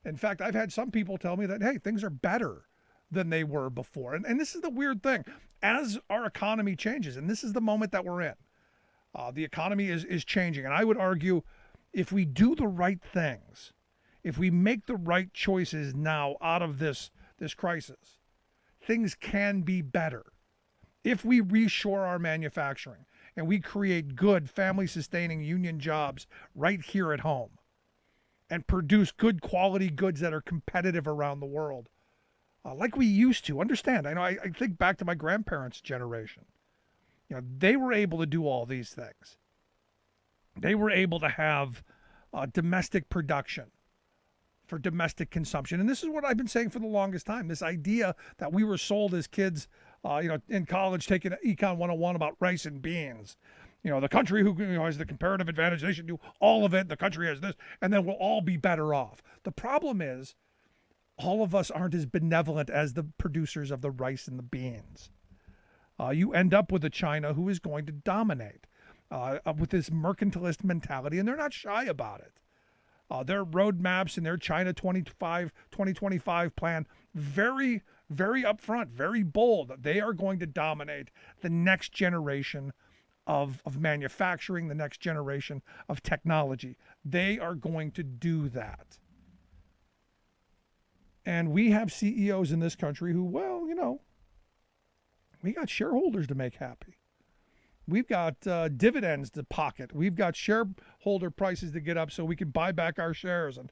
In fact, I've had some people tell me that, hey, things are better than they were before. And this is the weird thing. As our economy changes, and this is the moment that we're in, the economy is changing. And I would argue, if we do the right things, if we make the right choices now out of this crisis, things can be better. If we reshore our manufacturing and we create good family-sustaining union jobs right here at home, and produce good quality goods that are competitive around the world, like we used to. Understand, I think back to my grandparents' generation. They were able to do all these things. They were able to have domestic production for domestic consumption. And this is what I've been saying for the longest time, this idea that we were sold as kids, in college, taking Econ 101 about rice and beans. The country who has the comparative advantage, they should do all of it. The country has this, and then we'll all be better off. The problem is, all of us aren't as benevolent as the producers of the rice and the beans. You end up with a China who is going to dominate with this mercantilist mentality, and they're not shy about it. Their roadmaps and their China 2025 plan, very, very upfront, very bold. They are going to dominate the next generation of manufacturing, the next generation of technology. They are going to do that. And we have CEOs in this country who, we got shareholders to make happy. We've got dividends to pocket. We've got shareholder prices to get up so we can buy back our shares and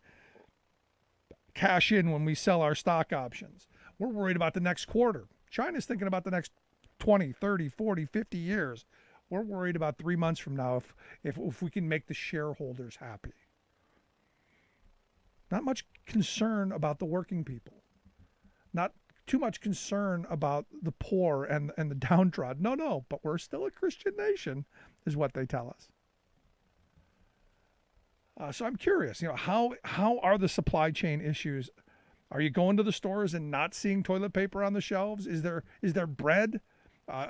cash in when we sell our stock options. We're worried about the next quarter. China's thinking about the next 20, 30, 40, 50 years. We're worried about 3 months from now if we can make the shareholders happy. Not much concern about the working people. Not too much concern about the poor and the downtrodden. No, but we're still a Christian nation, is what they tell us. So I'm curious, how are the supply chain issues? Are you going to the stores and not seeing toilet paper on the shelves? Is there bread?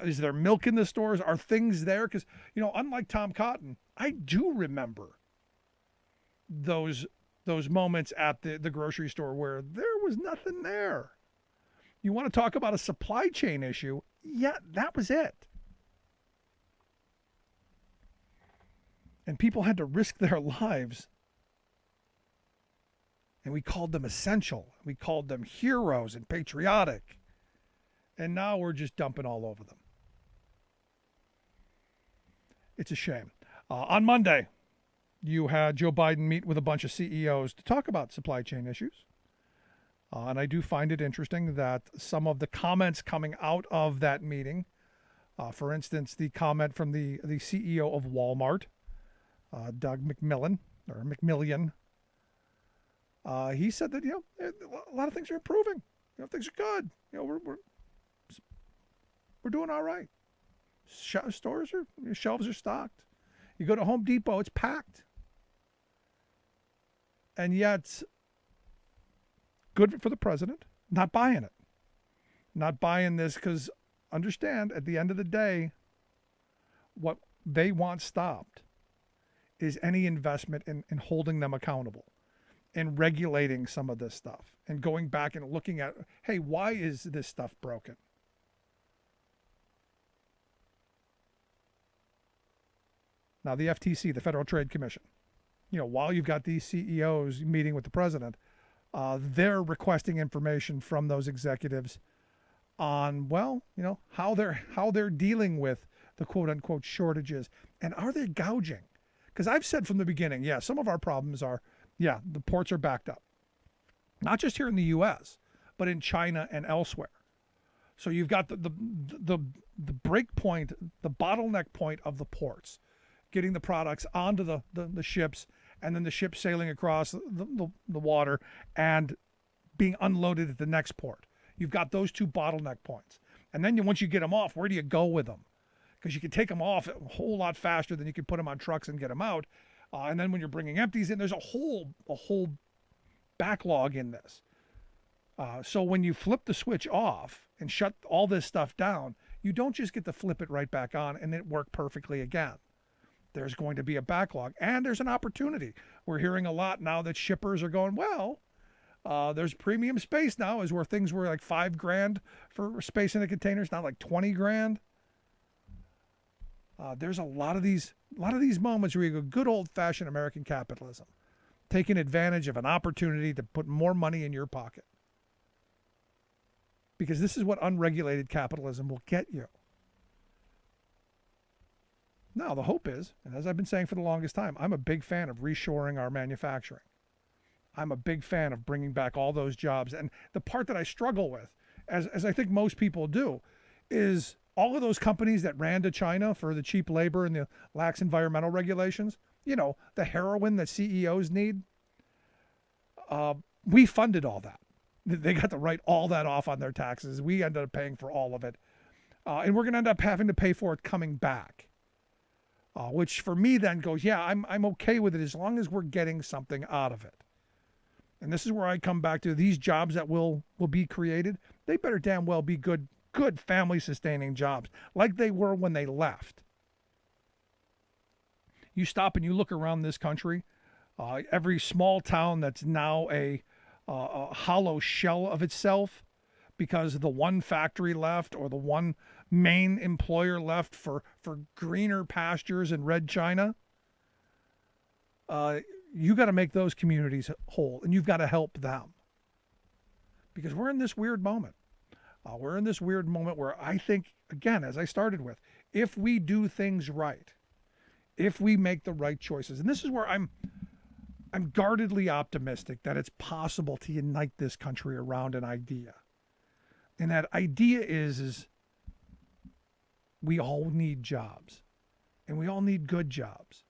Is there milk in the stores? Are things there? Because, unlike Tom Cotton, I do remember those moments at the grocery store where there was nothing there. You want to talk about a supply chain issue? Yeah, that was it. And people had to risk their lives. And we called them essential. We called them heroes and patriotic. And now we're just dumping all over them. It's a shame. On Monday, you had Joe Biden meet with a bunch of CEOs to talk about supply chain issues. And I do find it interesting that some of the comments coming out of that meeting, for instance, the comment from the CEO of Walmart, Doug McMillan, he said that, a lot of things are improving. Things are good. We're doing all right. Shelves are stocked. You go to Home Depot, it's packed. And yet, good for the president, not buying it. Not buying this because, understand, at the end of the day, what they want stopped is any investment in holding them accountable and regulating some of this stuff and going back and looking at, hey, why is this stuff broken? Now, the FTC, the Federal Trade Commission, while you've got these CEOs meeting with the president, they're requesting information from those executives on, how they're dealing with the quote unquote shortages, and are they gouging? Because I've said from the beginning, yeah, some of our problems are, the ports are backed up, not just here in the U.S., but in China and elsewhere. So you've got the break point, the bottleneck point of the ports, getting the products onto the ships, and then the ship sailing across the water and being unloaded at the next port. You've got those two bottleneck points. And then once you get them off, where do you go with them? Because you can take them off a whole lot faster than you can put them on trucks and get them out. And then when you're bringing empties in, there's a whole backlog in this. So when you flip the switch off and shut all this stuff down, you don't just get to flip it right back on and it work perfectly again. There's going to be a backlog, and there's an opportunity. We're hearing a lot now that shippers are going, there's premium space now, is where things were like $5,000 for space in the containers, now like $20,000. There's a lot of these moments where you go, good old-fashioned American capitalism, taking advantage of an opportunity to put more money in your pocket. Because this is what unregulated capitalism will get you. Now, the hope is, and as I've been saying for the longest time, I'm a big fan of reshoring our manufacturing. I'm a big fan of bringing back all those jobs. And the part that I struggle with, as I think most people do, is all of those companies that ran to China for the cheap labor and the lax environmental regulations, the heroin that CEOs need, we funded all that. They got to write all that off on their taxes. We ended up paying for all of it. And we're going to end up having to pay for it coming back. Which for me then goes, I'm okay with it as long as we're getting something out of it. And this is where I come back to these jobs that will be created. They better damn well be good family sustaining jobs, like they were when they left. You stop and you look around this country, every small town that's now a hollow shell of itself because the one factory left or the one main employer left for greener pastures in Red China. You got to make those communities whole, and you've got to help them, because we're in this weird moment. We're in this weird moment where I think, again, as I started with, if we do things right, if we make the right choices, and this is where I'm guardedly optimistic that it's possible to unite this country around an idea. And that idea is we all need jobs, and we all need good jobs.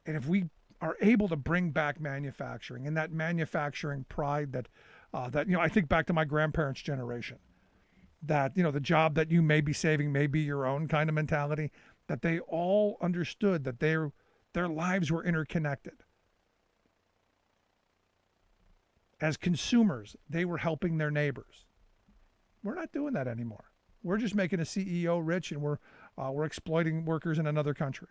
And if we are able to bring back manufacturing and that manufacturing pride that I think back to my grandparents' generation, that, the job that you may be saving may be your own kind of mentality, that they all understood that their lives were interconnected. As consumers, they were helping their neighbors. We're not doing that anymore. We're just making a CEO rich, and we're exploiting workers in another country.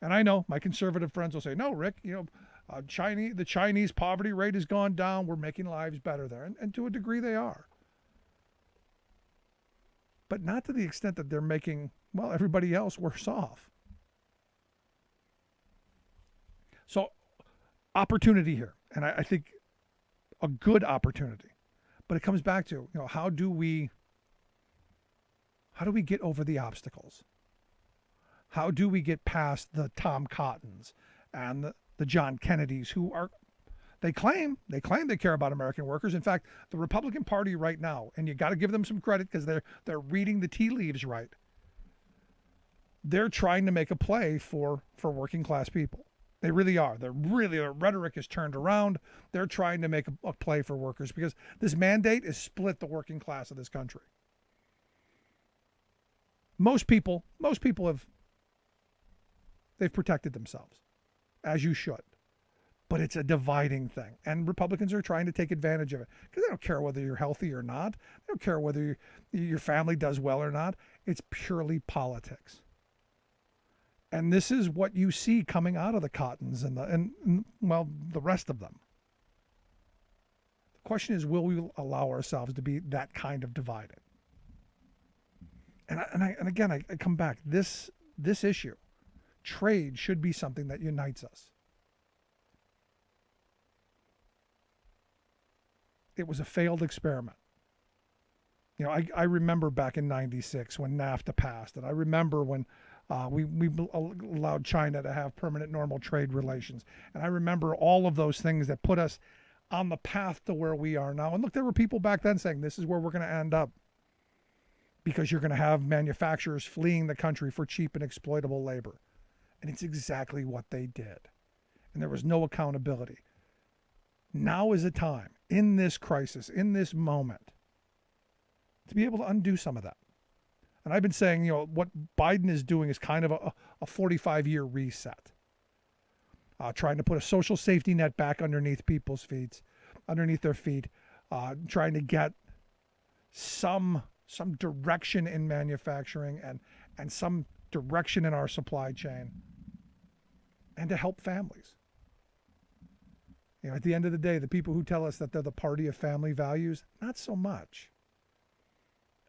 And I know my conservative friends will say, no, Rick, the Chinese poverty rate has gone down. We're making lives better there. And to a degree they are. But not to the extent that they're making, everybody else worse off. So opportunity here. And I think a good opportunity. But it comes back to, how do we get over the obstacles? How do we get past the Tom Cottons and the John Kennedys they claim they care about American workers. In fact, the Republican Party right now, and you got to give them some credit because they're reading the tea leaves right. They're trying to make a play for working class people. They really are. Their rhetoric is turned around. They're trying to make a play for workers because this mandate has split the working class of this country. Most people they've protected themselves, as you should. But it's a dividing thing. And Republicans are trying to take advantage of it because they don't care whether you're healthy or not. They don't care whether your family does well or not. It's purely politics. And this is what you see coming out of the Cottons and the rest of them. The question is, will we allow ourselves to be that kind of divided? And again, I come back. This issue, trade should be something that unites us. It was a failed experiment. I remember back in '96 when NAFTA passed, and I remember when we allowed China to have permanent normal trade relations. And I remember all of those things that put us on the path to where we are now. And look, there were people back then saying this is where we're going to end up, because you're going to have manufacturers fleeing the country for cheap and exploitable labor. And it's exactly what they did. And there was no accountability. Now is a time, in this crisis, in this moment, to be able to undo some of that. And I've been saying, what Biden is doing is kind of a 45-year reset. Trying to put a social safety net back underneath their feet, trying to get some direction in manufacturing and some direction in our supply chain, and to help families. At the end of the day, the people who tell us that they're the party of family values, not so much.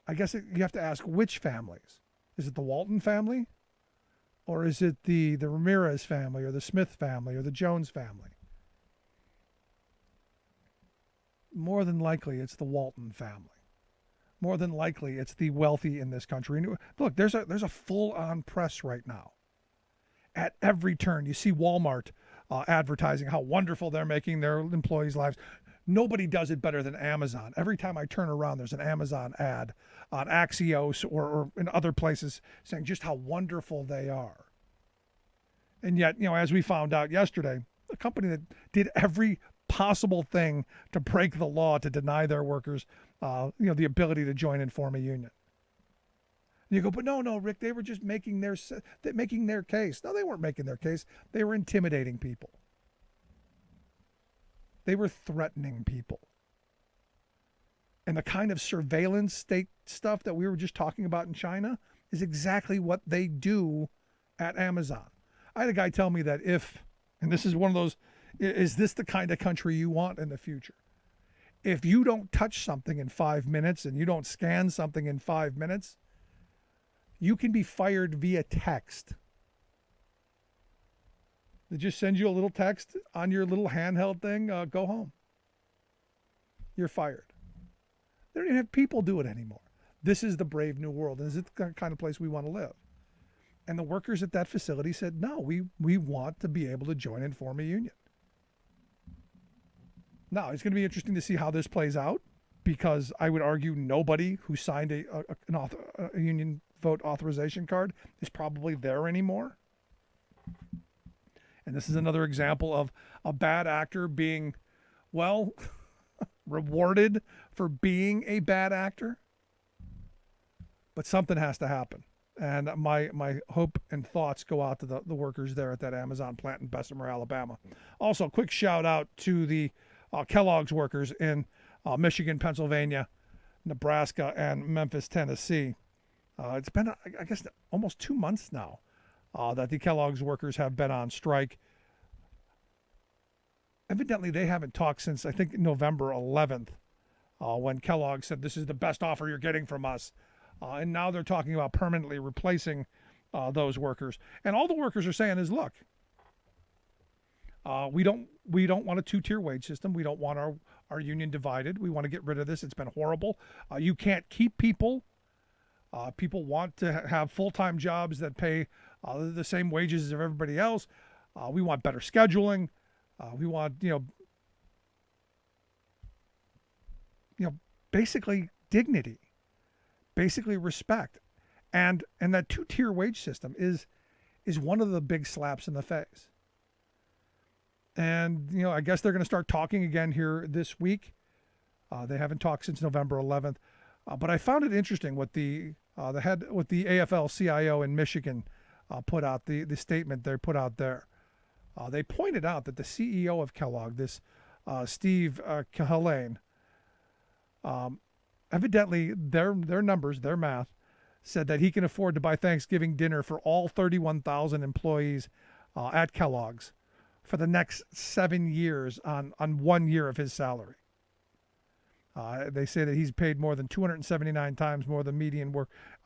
I guess you have to ask which families. Is it the Walton family? Or is it the Ramirez family, or the Smith family, or the Jones family? More than likely, it's the Walton family. More than likely, it's the wealthy in this country. And look, there's a full-on press right now. At every turn, you see Walmart advertising how wonderful they're making their employees' lives. Nobody does it better than Amazon. Every time I turn around, there's an Amazon ad on Axios or in other places saying just how wonderful they are. And yet, as we found out yesterday, a company that did every possible thing to break the law to deny their workers, the ability to join and form a union. And you go, but no, Rick, they were just making their case. No, they weren't making their case. They were intimidating people. They were threatening people. And the kind of surveillance state stuff that we were just talking about in China is exactly what they do at Amazon. I had a guy tell me that and this is one of those, is this the kind of country you want in the future? If you don't touch something in 5 minutes and you don't scan something in 5 minutes, you can be fired via text. They just send you a little text on your little handheld thing, go home. You're fired. They don't even have people do it anymore. This is the brave new world. And is it the kind of place we want to live? And the workers at that facility said, no, we want to be able to join and form a union. Now, it's going to be interesting to see how this plays out, because I would argue nobody who signed a union vote authorization card is probably there anymore. And this is another example of a bad actor being, rewarded for being a bad actor. But something has to happen. And my hope and thoughts go out to the workers there at that Amazon plant in Bessemer, Alabama. Also, quick shout out to the Kellogg's workers in Michigan, Pennsylvania, Nebraska, and Memphis, Tennessee. It's been, I guess, almost 2 months now that the Kellogg's workers have been on strike. Evidently, they haven't talked since, I think, November 11th, when Kellogg said, this is the best offer you're getting from us. And now they're talking about permanently replacing those workers. And all the workers are saying is, look, we don't want a two-tier wage system. We don't want our union divided. We want to get rid of this. It's been horrible. You can't keep people. People want to have full-time jobs that pay the same wages as everybody else. We want better scheduling. We want, basically dignity, basically respect. And that two-tier wage system is one of the big slaps in the face. And, I guess they're going to start talking again here this week. They haven't talked since November 11th. But I found it interesting what the AFL-CIO in Michigan put out, the statement they put out there. They pointed out that the CEO of Kellogg, this Steve Cahillane, evidently their numbers, their math, said that he can afford to buy Thanksgiving dinner for all 31,000 employees at Kellogg's for the next 7 years on 1 year of his salary. They say that he's paid more than 279 times more than median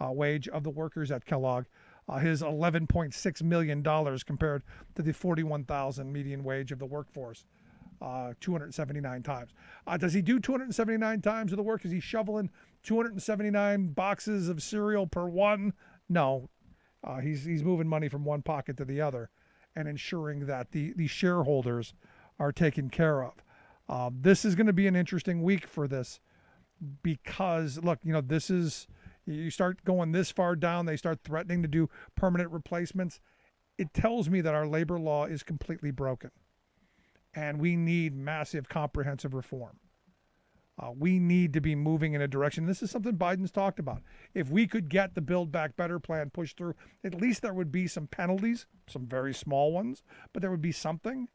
wage of the workers at Kellogg. his $11.6 million compared to the $41,000 median wage of the workforce, 279 times. Does he do 279 times of the work? Is he shoveling 279 boxes of cereal per one? No. He's moving money from one pocket to the other and ensuring that the shareholders are taken care of. This is going to be an interesting week for this because, look, this is, you start going this far down, they start threatening to do permanent replacements. It tells me that our labor law is completely broken and we need massive comprehensive reform. We need to be moving in a direction. This is something Biden's talked about. If we could get the Build Back Better plan pushed through, at least there would be some penalties, some very small ones, but there would be something.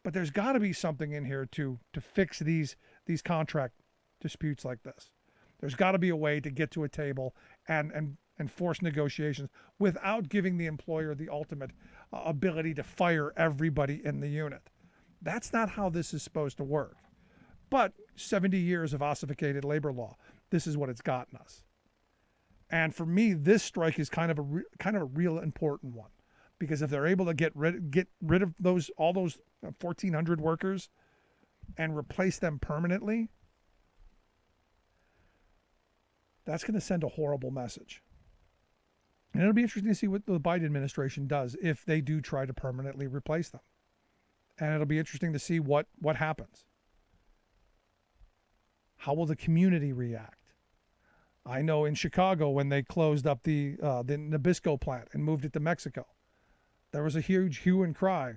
But there's got to be something in here to fix these contract disputes like this. There's got to be a way to get to a table and force negotiations without giving the employer the ultimate ability to fire everybody in the unit. That's not how this is supposed to work. But 70 years of ossificated labor law, this is what it's gotten us. And for me, this strike is kind of a real important one, because if they're able to get rid of all those 1,400 workers and replace them permanently, that's going to send a horrible message. And it'll be interesting to see what the Biden administration does if they do try to permanently replace them. And it'll be interesting to see what happens. How will the community react? I know in Chicago, when they closed up the Nabisco plant and moved it to Mexico, there was a huge hue and cry.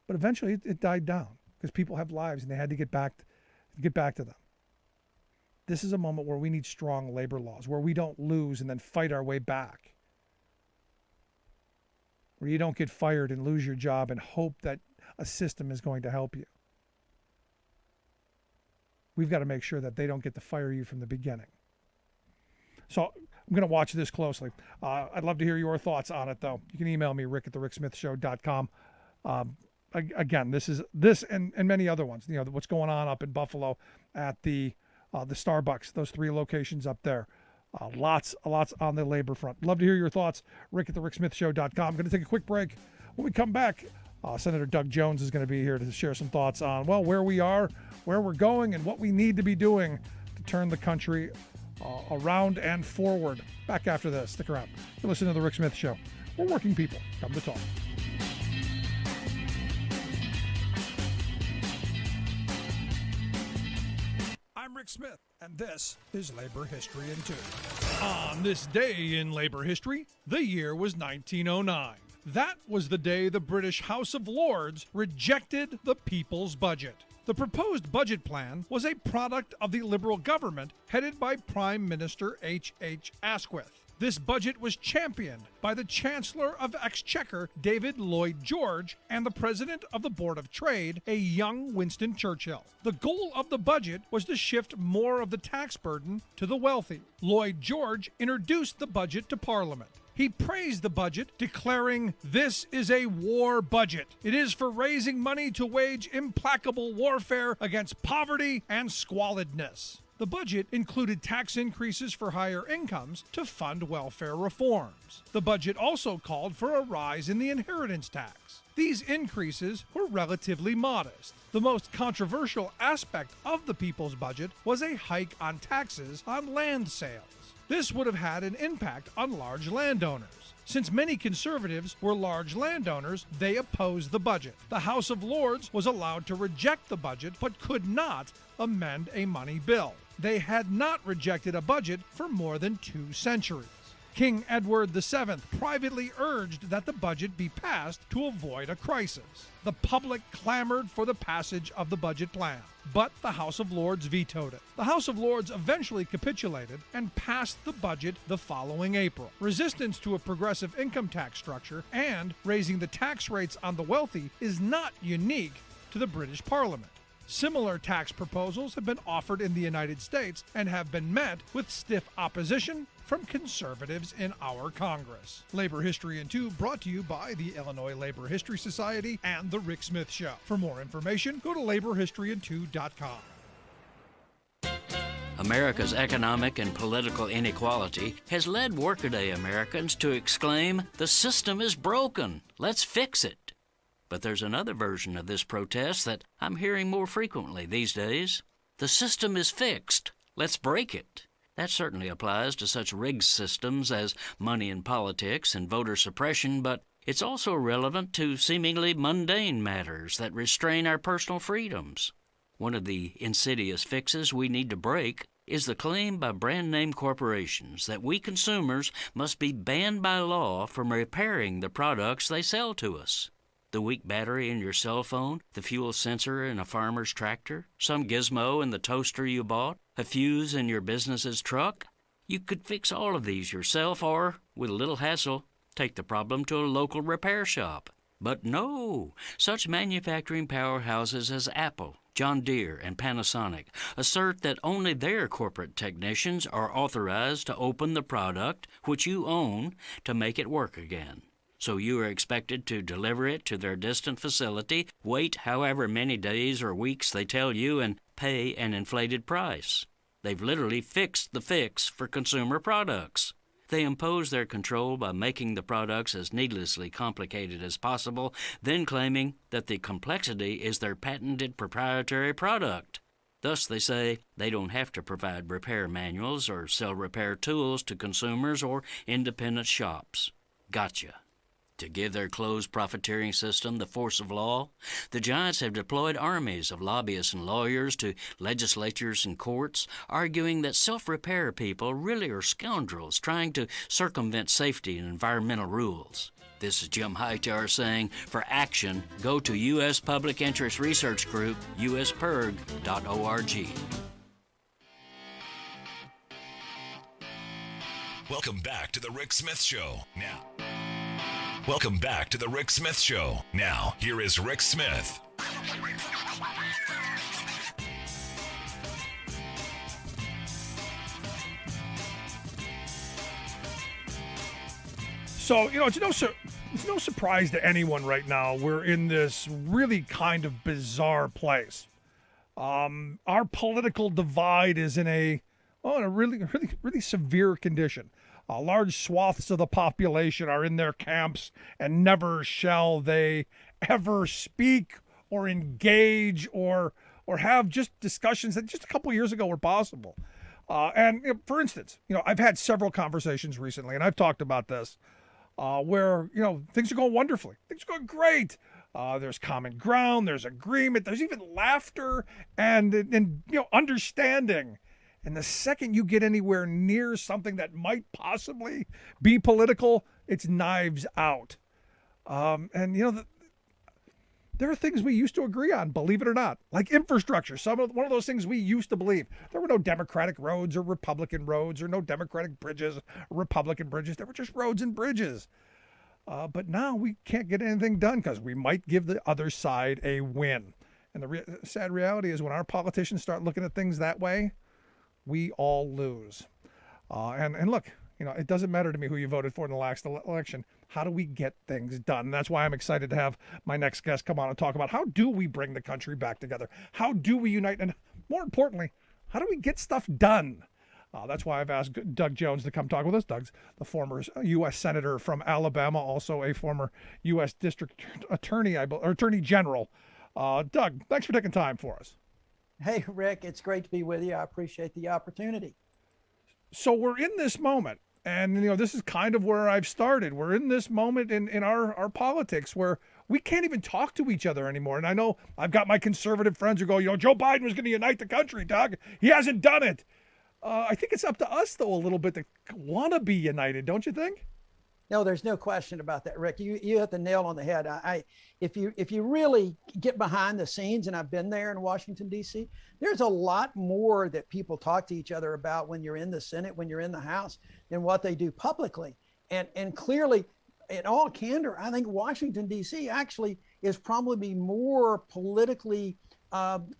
But eventually it died down because people have lives and they had to get back to them. This is a moment where we need strong labor laws, where we don't lose and then fight our way back. Where you don't get fired and lose your job and hope that a system is going to help you. We've got to make sure that they don't get to fire you from the beginning. So I'm going to watch this closely. I'd love to hear your thoughts on it, though. You can email me, rick@thericksmithshow.com. Again, this and many other ones. What's going on up in Buffalo at the Starbucks, those 3 locations up there. Lots on the labor front. Love to hear your thoughts. rick@thericksmithshow.com. I'm going to take a quick break. When we come back, Senator Doug Jones is going to be here to share some thoughts on, where we are, where we're going, and what we need to be doing to turn the country around and forward. Back after this. Stick around. You're listening to The Rick Smith Show. We're working people. Come to talk. I'm Rick Smith, and this is Labor History in 2. On this day in labor history, the year was 1909. That was the day the British House of Lords rejected the People's Budget. The proposed budget plan was a product of the Liberal government headed by Prime Minister H.H. Asquith. This budget was championed by the Chancellor of Exchequer, David Lloyd George, and the President of the Board of Trade, a young Winston Churchill. The goal of the budget was to shift more of the tax burden to the wealthy. Lloyd George introduced the budget to Parliament. He praised the budget, declaring, "This is a war budget. It is for raising money to wage implacable warfare against poverty and squalidness." The budget included tax increases for higher incomes to fund welfare reforms. The budget also called for a rise in the inheritance tax. These increases were relatively modest. The most controversial aspect of the people's budget was a hike on taxes on land sales. This would have had an impact on large landowners. Since many conservatives were large landowners, they opposed the budget. The House of Lords was allowed to reject the budget, but could not amend a money bill. They had not rejected a budget for more than 2 centuries. King Edward VII privately urged that the budget be passed to avoid a crisis. The public clamored for the passage of the budget plan, but the House of Lords vetoed it. The House of Lords eventually capitulated and passed the budget the following April. Resistance to a progressive income tax structure and raising the tax rates on the wealthy is not unique to the British Parliament. Similar tax proposals have been offered in the United States and have been met with stiff opposition from conservatives in our Congress. Labor History in 2 brought to you by the Illinois Labor History Society and The Rick Smith Show. For more information, go to laborhistoryin2.com. America's economic and political inequality has led workaday Americans to exclaim, "The system is broken. Let's fix it." But there's another version of this protest that I'm hearing more frequently these days. "The system is fixed. Let's break it." That certainly applies to such rigged systems as money in politics and voter suppression, but it's also relevant to seemingly mundane matters that restrain our personal freedoms. One of the insidious fixes we need to break is the claim by brand-name corporations that we consumers must be banned by law from repairing the products they sell to us. The weak battery in your cell phone, the fuel sensor in a farmer's tractor, some gizmo in the toaster you bought, a fuse in your business's truck. You could fix all of these yourself or, with a little hassle, take the problem to a local repair shop. But no, such manufacturing powerhouses as Apple, John Deere, and Panasonic assert that only their corporate technicians are authorized to open the product, which you own, to make it work again. So you are expected to deliver it to their distant facility, wait however many days or weeks they tell you, and pay an inflated price. They've literally fixed the fix for consumer products. They impose their control by making the products as needlessly complicated as possible, then claiming that the complexity is their patented proprietary product. Thus, they say they don't have to provide repair manuals or sell repair tools to consumers or independent shops. Gotcha. To give their closed profiteering system the force of law, the giants have deployed armies of lobbyists and lawyers to legislatures and courts, arguing that self-repair people really are scoundrels trying to circumvent safety and environmental rules. This is Jim Hightower saying, for action, go to U.S. Public Interest Research Group, uspurg.org. Welcome back to the Rick Smith Show. Welcome back to the Rick Smith Show. Now, here is Rick Smith. So, it's no surprise to anyone right now. We're in this really kind of bizarre place. Our political divide is in a really severe condition. Large swaths of the population are in their camps, and never shall they ever speak or engage or have just discussions that just a couple of years ago were possible. For instance, I've had several conversations recently, and I've talked about this, where things are going wonderfully, things are going great. There's common ground, there's agreement, there's even laughter and understanding. And the second you get anywhere near something that might possibly be political, it's knives out. There are things we used to agree on, believe it or not, like infrastructure. One of those things we used to believe. There were no Democratic roads or Republican roads, or no Democratic bridges or Republican bridges. There were just roads and bridges. But now we can't get anything done because we might give the other side a win. And the sad reality is when our politicians start looking at things that way, we all lose. And look, it doesn't matter to me who you voted for in the last election. How do we get things done? And that's why I'm excited to have my next guest come on and talk about how do we bring the country back together? How do we unite? And more importantly, how do we get stuff done? That's why I've asked Doug Jones to come talk with us. Doug's the former U.S. Senator from Alabama, also a former U.S. District Attorney, or Attorney General. Doug, thanks for taking time for us. Hey, Rick, it's great to be with you. I appreciate the opportunity. So we're in this moment, and this is kind of where I've started. We're in this moment in our politics where we can't even talk to each other anymore. And I know I've got my conservative friends who go, Joe Biden was going to unite the country, Doug. He hasn't done it. I think it's up to us, though, a little bit to want to be united, don't you think? No, there's no question about that, Rick. You hit the nail on the head. If you really get behind the scenes, and I've been there in Washington, D.C., there's a lot more that people talk to each other about when you're in the Senate, when you're in the House, than what they do publicly. And clearly, in all candor, I think Washington, D.C. actually is probably more politically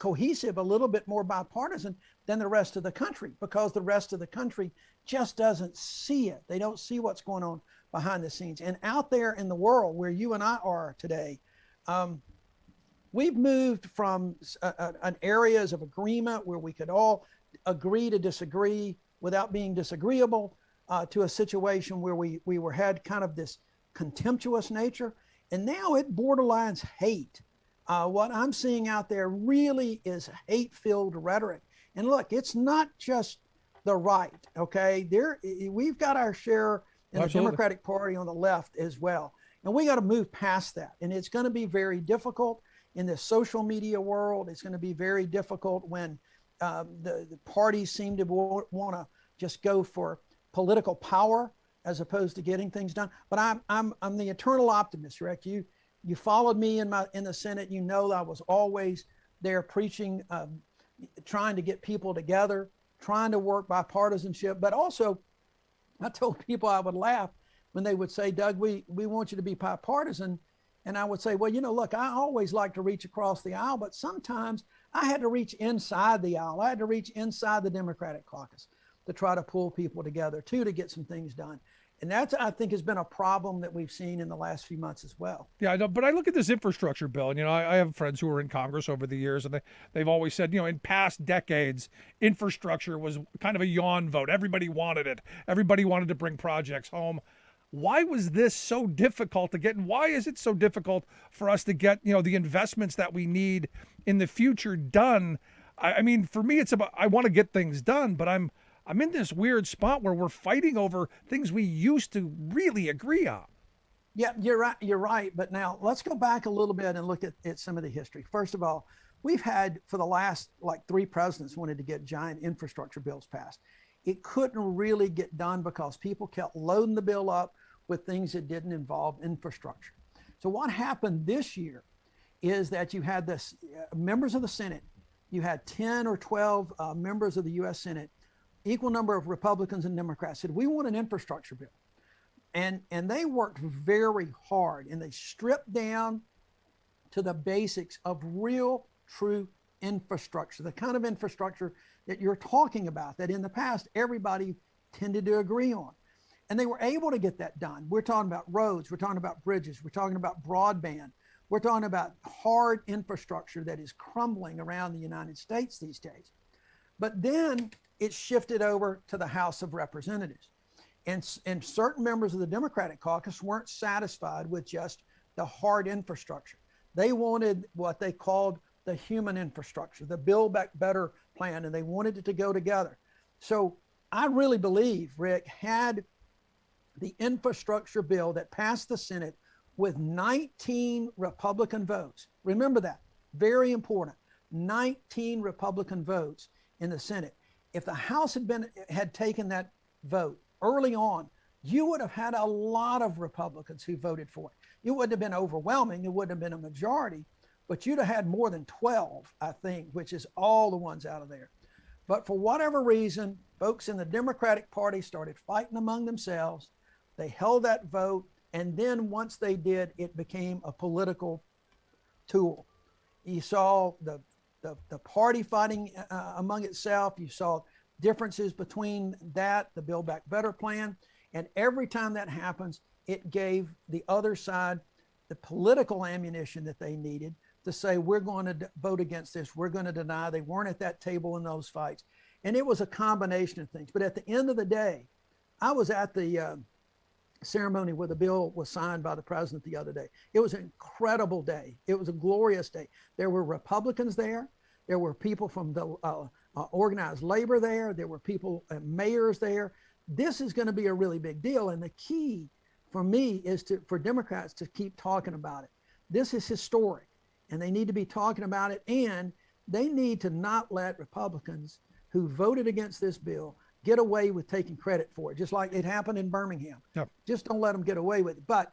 cohesive, a little bit more bipartisan than the rest of the country, because the rest of the country just doesn't see it. They don't see what's going on behind the scenes. And out there in the world where you and I are today, we've moved from an areas of agreement where we could all agree to disagree without being disagreeable, to a situation where we had kind of this contemptuous nature, and now it borderlines hate. What I'm seeing out there really is hate-filled rhetoric. And look, it's not just the right, okay? We've got our share in the Democratic Party on the left as well. And we got to move past that. And it's going to be very difficult in the social media world. It's going to be very difficult when the parties seem to want to just go for political power as opposed to getting things done. But I'm the eternal optimist, Rick. You followed me in the Senate. You know I was always there preaching, trying to get people together, trying to work bipartisanship. But also, I told people I would laugh when they would say, Doug, we want you to be bipartisan. And I would say, well, look, I always like to reach across the aisle, but sometimes I had to reach inside the aisle. I had to reach inside the Democratic caucus to try to pull people together too, to get some things done. And that's, I think, has been a problem that we've seen in the last few months as well. Yeah, I know, but I look at this infrastructure bill, and I have friends who were in Congress over the years, and they've always said, in past decades, infrastructure was kind of a yawn vote. Everybody wanted it. Everybody wanted to bring projects home. Why was this so difficult to get, and why is it so difficult for us to get, the investments that we need in the future done? I mean, for me, it's about, I want to get things done, but I'm in this weird spot where we're fighting over things we used to really agree on. Yeah, you're right. You're right. But now let's go back a little bit and look at some of the history. First of all, we've had for the last 3 presidents wanted to get giant infrastructure bills passed. It couldn't really get done because people kept loading the bill up with things that didn't involve infrastructure. So what happened this year is that you had this members of the Senate, you had 10 or 12 members of the U.S. Senate, equal number of Republicans and Democrats, said, we want an infrastructure bill. And they worked very hard, and they stripped down to the basics of real, true infrastructure, the kind of infrastructure that you're talking about, that in the past, everybody tended to agree on. And they were able to get that done. We're talking about roads, we're talking about bridges, we're talking about broadband, we're talking about hard infrastructure that is crumbling around the United States these days. But then it shifted over to the House of Representatives. And certain members of the Democratic caucus weren't satisfied with just the hard infrastructure. They wanted what they called the human infrastructure, the Build Back Better plan, and they wanted it to go together. So I really believe, Rick, had the infrastructure bill that passed the Senate with 19 Republican votes, remember that, very important, 19 Republican votes in the Senate. If the House had taken that vote early on, you would have had a lot of Republicans who voted for it. It wouldn't have been overwhelming, it wouldn't have been a majority, but you'd have had more than 12, I think, which is all the ones out of there. But for whatever reason, folks in the Democratic Party started fighting among themselves. They held that vote, and then once they did, it became a political tool. You saw the party fighting among itself. You saw differences between that, the Build Back Better plan, and every time that happens, it gave the other side the political ammunition that they needed to say, we're going to vote against this, we're going to deny. They weren't at that table in those fights. And it was a combination of things. But at the end of the day, I was at the ceremony where the bill was signed by the president the other day. It was an incredible day. It was a glorious day. There were Republicans there. There were people from the organized labor there. There were people, mayors there. This is going to be a really big deal. And the key for me is for Democrats to keep talking about it. This is historic, and they need to be talking about it. And they need to not let Republicans who voted against this bill get away with taking credit for it, just like it happened in Birmingham. Yep. Just don't let them get away with it. But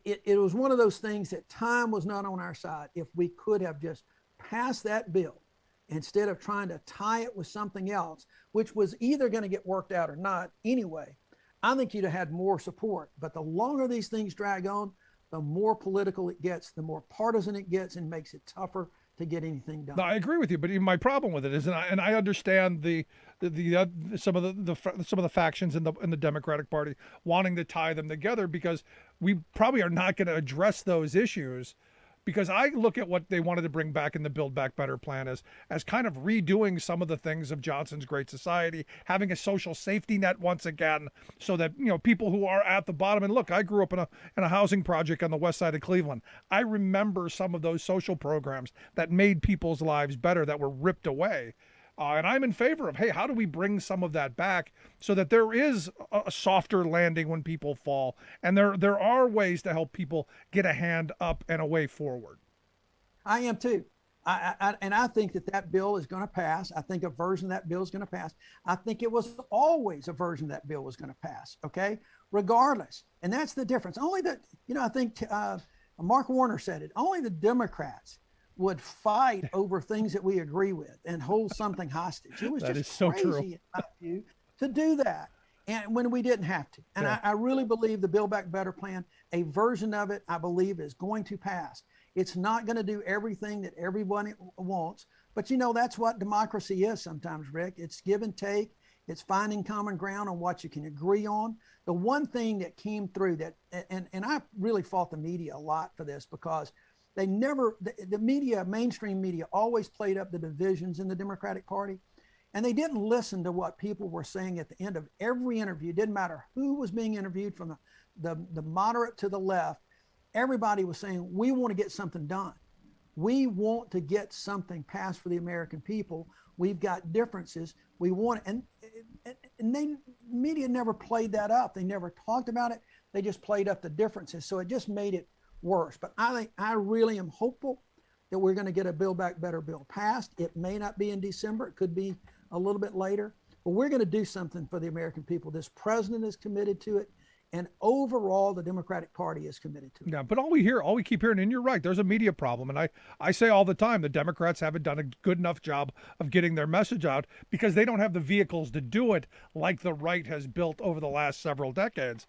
it was one of those things that time was not on our side. If we could have just passed that bill instead of trying to tie it with something else, which was either going to get worked out or not anyway, I think you'd have had more support. But the longer these things drag on, the more political it gets, the more partisan it gets, and makes it tougher to get anything done. No, I agree with you, but even my problem with it is, and I understand some of the factions in the Democratic Party wanting to tie them together, because we probably are not going to address those issues because I look at what they wanted to bring back in the Build Back Better plan as kind of redoing some of the things of Johnson's Great Society, having a social safety net once again, so that, you know, people who are at the bottom, and look, I grew up in a housing project on the west side of Cleveland. I remember some of those social programs that made people's lives better that were ripped away. And I'm in favor of, hey, how do we bring some of that back so that there is a softer landing when people fall, and there are ways to help people get a hand up and a way forward. I am too. I think that bill is going to pass. I think a version of that bill is going to pass. I think it was always a version of that bill was going to pass. Okay, regardless, and that's the difference. Only that, you know, I think Mark Warner said it. Only the Democrats would fight over things that we agree with and hold something hostage. It was That just is so crazy true. in my view to do that, and when we didn't have to. And Yeah. I really believe the Build Back Better plan, a version of it, I believe is going to pass. It's not going to do everything that everyone wants, but you know, that's what democracy is sometimes, Rick. It's give and take. It's finding common ground on what you can agree on. The one thing that came through that, and I really fought the media a lot for this, because they never, the media, mainstream media, always played up the divisions in the Democratic Party. And they didn't listen to what people were saying at the end of every interview. It didn't matter who was being interviewed, from the moderate to the left. Everybody was saying, we want to get something done. We want to get something passed for the American people. We've got differences. We want it. And media never played that up. They never talked about it. They just played up the differences. So it just made it worse. But I really am hopeful that we're going to get a Build Back Better bill passed. It may not be in December. It could be a little bit later. But we're going to do something for the American people. This president is committed to it. And overall, the Democratic Party is committed to it. Yeah, but all we keep hearing, and you're right, there's a media problem. And I say all the time, the Democrats haven't done a good enough job of getting their message out, because they don't have the vehicles to do it like the right has built over the last several decades.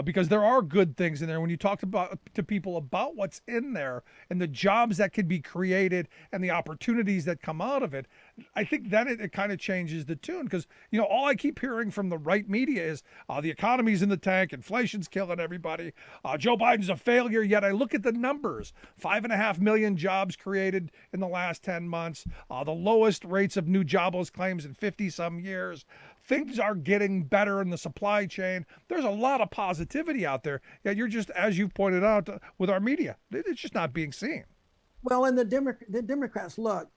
Because there are good things in there. When you talk to people about what's in there and the jobs that can be created and the opportunities that come out of it, I think then it kind of changes the tune. Because, you know, all I keep hearing from the right media is the economy's in the tank, inflation's killing everybody, Joe Biden's a failure. Yet I look at the numbers: 5.5 million jobs created in the last 10 months, the lowest rates of new jobless claims in 50 some years. Things are getting better in the supply chain. There's a lot of positivity out there. Yet you're just, as you've pointed out with our media, it's just not being seen. Well, and the Democrats, look,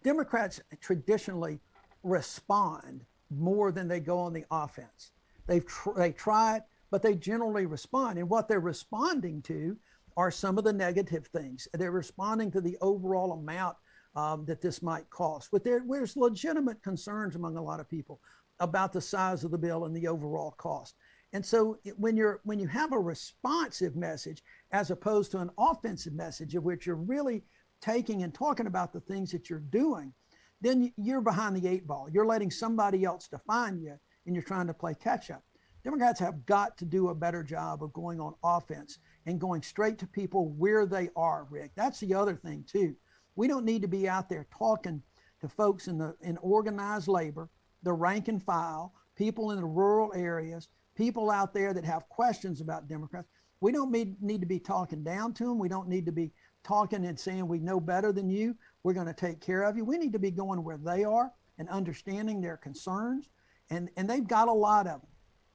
Democrats traditionally respond more than they go on the offense. They try it, but they generally respond. And what they're responding to are some of the negative things. They're responding to the overall amount that this might cost. But there's legitimate concerns among a lot of people about the size of the bill and the overall cost. And so when you have a responsive message as opposed to an offensive message, of which you're really taking and talking about the things that you're doing, then you're behind the eight ball. You're letting somebody else define you, and you're trying to play catch up. Democrats have got to do a better job of going on offense and going straight to people where they are, Rick. That's the other thing too. We don't need to be out there talking to folks in organized labor, the rank and file, people in the rural areas, people out there that have questions about Democrats. We don't need to be talking down to them. We don't need to be talking and saying we know better than you. We're going to take care of you. We need to be going where they are and understanding their concerns. And they've got a lot of them.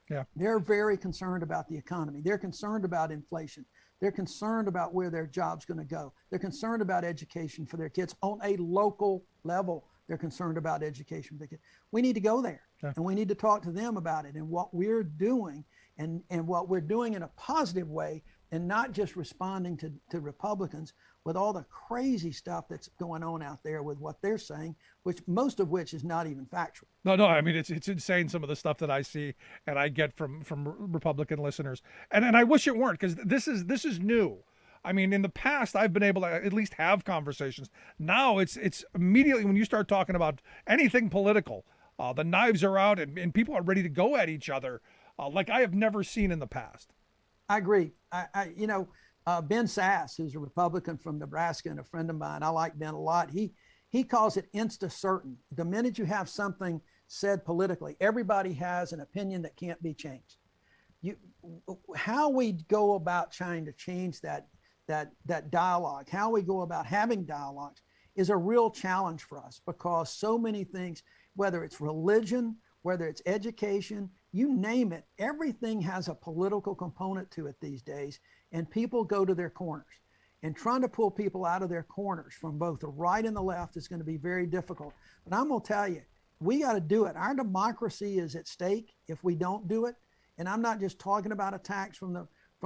Yeah. They're very concerned about the economy. They're concerned about inflation. They're concerned about where their job's going to go. They're concerned about education for their kids on a local level. They're concerned about education for their kids. We need to go there, and we need to talk to them about it and what we're doing, and what we're doing in a positive way, and not just responding to Republicans with all the crazy stuff that's going on out there with what they're saying, which most of which is not even factual. No, I mean, it's insane, some of the stuff that I see and I get from Republican listeners. And I wish it weren't, because this is new. I mean, in the past, I've been able to at least have conversations. Now it's immediately when you start talking about anything political, the knives are out and people are ready to go at each other like I have never seen in the past. I agree. Ben Sass, who's a Republican from Nebraska and a friend of mine, I like Ben a lot. He calls it insta-certain. The minute you have something said politically, everybody has an opinion that can't be changed. How we go about trying to change that that dialogue, how we go about having dialogues is a real challenge for us, because so many things, whether it's religion, whether it's education, you name it, everything has a political component to it these days, and people go to their corners. And trying to pull people out of their corners from both the right and the left is going to be very difficult. But I'm going to tell you, we got to do it. Our democracy is at stake if we don't do it. And I'm not just talking about attacks from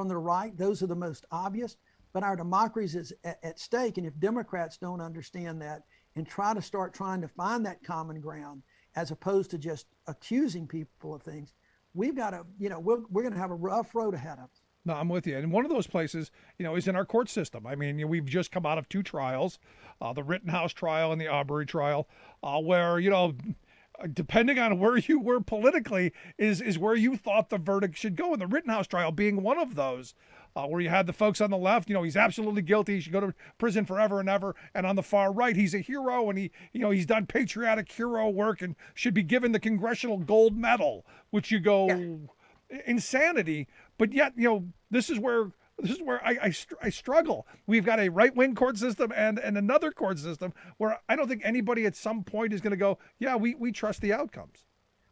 the right. Those are the most obvious. But our democracy is at stake. And if Democrats don't understand that and trying to find that common ground, as opposed to just accusing people of things, we've got to, we're going to have a rough road ahead of us. No, I'm with you. And one of those places, is in our court system. I mean, we've just come out of two trials, the Rittenhouse trial and the Arbery trial, where, depending on where you were politically is where you thought the verdict should go. And the Rittenhouse trial being one of those, where you had the folks on the left, he's absolutely guilty, he should go to prison forever and ever. And on the far right, he's a hero, and he's done patriotic hero work and should be given the Congressional Gold Medal, which you go... Yeah. Insanity. But yet, this is where I struggle. We've got a right-wing court system and another court system where I don't think anybody at some point is going to go, yeah, we trust the outcomes.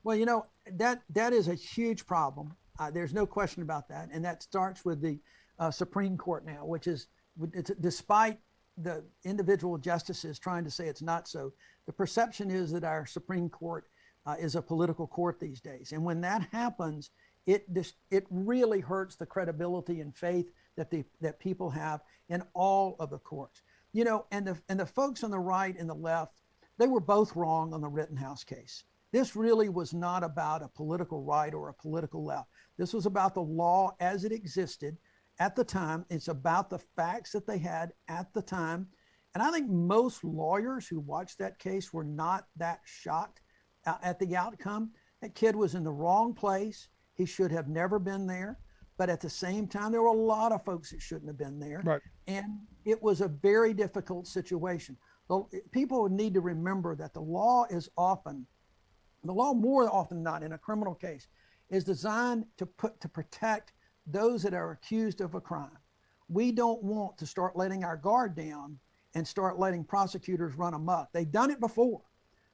Well, that is a huge problem. There's no question about that. And that starts with the Supreme Court now, which is, despite the individual justices trying to say it's not so, the perception is that our Supreme Court is a political court these days. And when that happens, it really hurts the credibility and faith that people have in all of the courts. And the folks on the right and the left, they were both wrong on the Rittenhouse case. This really was not about a political right or a political left. This was about the law as it existed at the time. It's about the facts that they had at the time. And I think most lawyers who watched that case were not that shocked at the outcome. That kid was in the wrong place. He should have never been there. But at the same time, there were a lot of folks that shouldn't have been there. Right. And it was a very difficult situation. People would need to remember that the law more often than not in a criminal case is designed to protect those that are accused of a crime. We don't want to start letting our guard down and start letting prosecutors run amok. They've done it before,